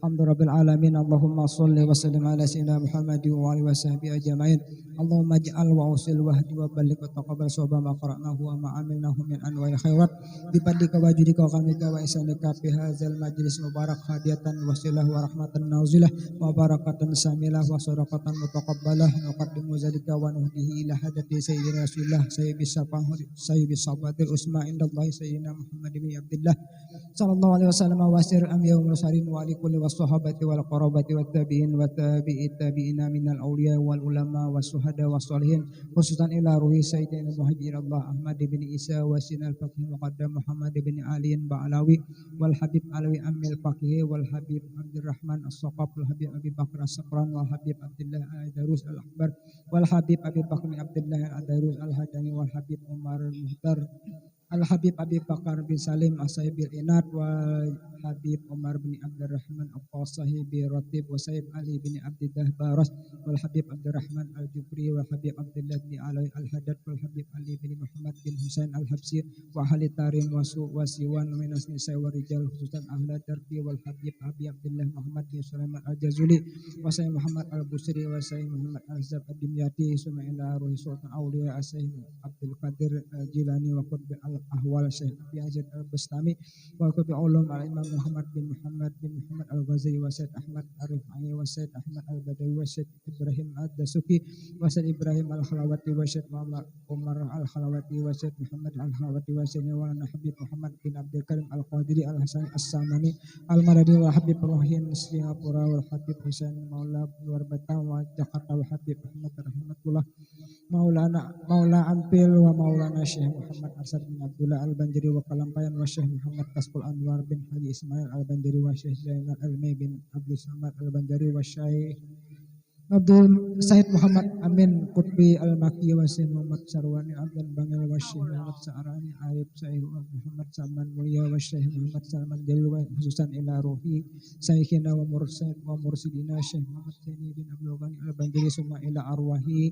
Rabbil alamin. Allahumma sholli wa sallim ala sayyidina Muhammad wa alihi wa sahbihi ajma'in. Allahumma ij'al wa usil wahdi wa balligh wa taqabbal sawaba ma qara'nahu wa ma 'amilnahu min anwa'il khairat bi fadlika wa judika wa kamika wa ihsanika fi hadzal majlis mubarak hadiyatan wa silah wa rahmatan nazilah wa barakatan samilah wa sadaqatan mutaqabbalah. Nuqaddimu zalika wa nuhdihi ila hadati sayyidina Rasulullah sayyidi sahabatil usma indallahi sayyidina Muhammad bin Abdullah sallallahu alaihi wasallam wa sir amya wa mursalin wa ali kulli wassahabati wal qarabati wat tabi'in wa tabi'it tabi'ina minal awliya wal ulama was suhada was sholihin khususan ila ruhi sayyidina muhajir Allah Ahmad bin Isa wa sinal faqih muqaddam Muhammad bin Ali Ba'alawi wal habib alawi amil faqih wal habib Abdurrahman as-Saqaf wal habib Abi Bakar as-Saqran wal habib Abdullah al-Darus al-Akbar wal habib Abi Bakar Abdullah al-Darus al-Hadani wal habib Umar al-Muhtar Al-Habib Abi Bakar bin Salim As-Sahibil Inat wal Habib Umar bin Abdurrahman Al-Sahibi Ratib wa Sayyid Ali bin Abdillah Baras wal Habib Abdurrahman Al-Jubri wal Habib Abdullah bin Alawi Al-Haddad wal Habib Ali bin Muhammad bin Husain Al-Habsi wa ahli tarim wa siwan min asnisai wa rijal khususan ahli darbi wal Habib Abi Abdullah Muhammad bin Sulaiman Al-Jazuli wa Sayyid Muhammad Al-Busri wa Sayyid Muhammad Al-Zab Ad-Dimyati summa ila ruhi sultan awliya Sayyid Abdul Qadir Jilani wa Qutb Ahwal Syekh Abi Azad Al-Bastami wa Qutb Ulum Al-Imam Muhammad bin Muhammad Al-Ghazali wa Syed Ahmad Arifai wa Syed Ahmad Al-Badawi wa Syed Ibrahim Ad-Dasuki wa Syed Ibrahim Al-Khalawati wa Syed Muhammad Umar Al-Khalawati wa Syed Muhammad Al-Khalawati wa Syed Maulana Habib Muhammad bin Abdul Karim Al-Qadiri Al-Hasan As-Samani Al-Madani wa Habib Rohin Singapura wa Habib Husain Maula Warbata wa Jakarta wa Habib Muhammad Rahmatullah Maula Ampil wa Maulana Syekh Muhammad Asad bin Abdullah Al-Banjari wa Kalampayan wa Syekh Muhammad Kasful Anwar bin Haji Ismail Al-Banjari wa Syekh Zainal Almi bin Abdul Samad Al-Banjari wa Syekh Abdul Said Muhammad Amin Qutbi Al-Maki wa Syekh Muhammad Sarwani Abdul Bangil wa Syekh Muhammad Sa'arani Arif Syekh Muhammad Salman Mulia wa Syekh Muhammad Salman Jalil wa khususan ila ruhi Syekhina wa mursidina Syekh Muhammad Zaini bin Abdul Ghani Al-Banjari summa ila arwahi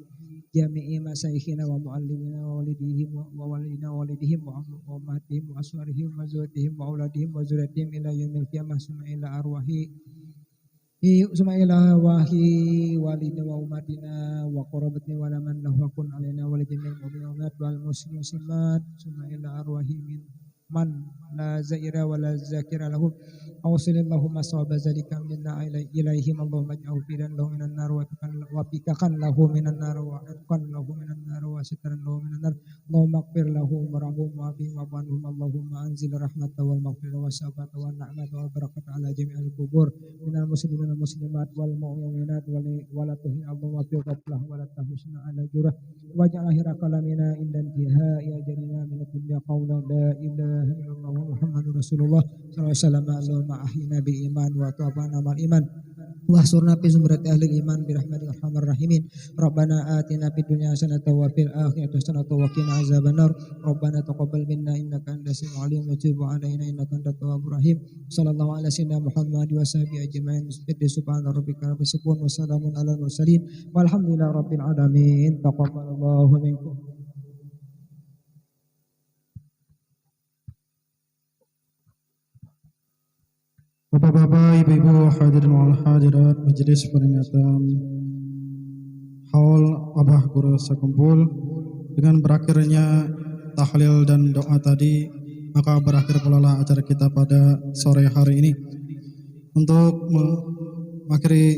jami'i masaikhina wa muallimina wa walidihim wa walidina wa walidihim wa ummatihim wa aswarihim wa zawatihim wa auladihim wa zuriyatihim ila yaumil qiyamah summa ila arwahi summa ila wahi walidina wa ummatina wa qarabatina wa laman lahu kun alaina wa lijamil mu'minat wal muslimat summa ila arwahi min man la zaira wa la zakira lahu awsilillahumma sawaba zalika minna ilaihim Allahumma ij'alhu fidan lahu minan nar wa fikakan lahu minan nar wa atqan lahu minan nar wa sitran lahu minan nar Allahumma ighfir lahu warhamhum wa bihim wa anhum Allahumma anzil rahmata wal maghfirata wa sabata wa na'mata wa barakata ala jami'il qubur minal muslimin wal muslimat wal mu'minat wa la tuhin Allahumma fi qatlah wa la tahusna ala jurah waj'al akhira kalamina inda intihai ajalina min ad-dunya qawlan la ilaha illallah Muhammadur Rasulullah sallallahu alaihi wasallam Allahumma ahyina bil iman wa tawafana mal iman wa ahsurna fi zumrati ahli iman bi rahmatika arhamar rahimin Rabbana atina fid dunya hasanatan wa fil akhirati hasanatan wa qina azabannar Rabbana taqabbal minna innaka antas samiul alim wa tub alaina innaka antat tawwabur rahim sallallahu alaihi sayyidina Muhammad wa sahbihi ajmain subhana rabbika rabbil izzati wa salamun alal mursalin walhamdulillahi rabbil alamin taqabbalallahu minkum. Bapak-bapak, ibu-ibu, hadirin wal hadirat, majelis peringatan haul Abah Guru sekumpul. Dengan berakhirnya tahlil dan doa tadi, maka berakhir pula lah acara kita pada sore hari ini. Untuk mengakhiri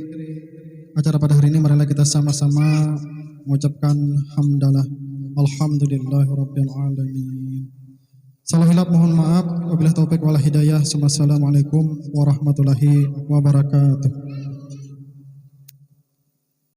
acara pada hari ini, marilah kita sama-sama mengucapkan hamdalah. Alhamdulillahirabbil alamin. Salah hilap mohon maaf. Wabillahi taufik wal hidayah. Wassalamualaikum warahmatullahi wabarakatuh.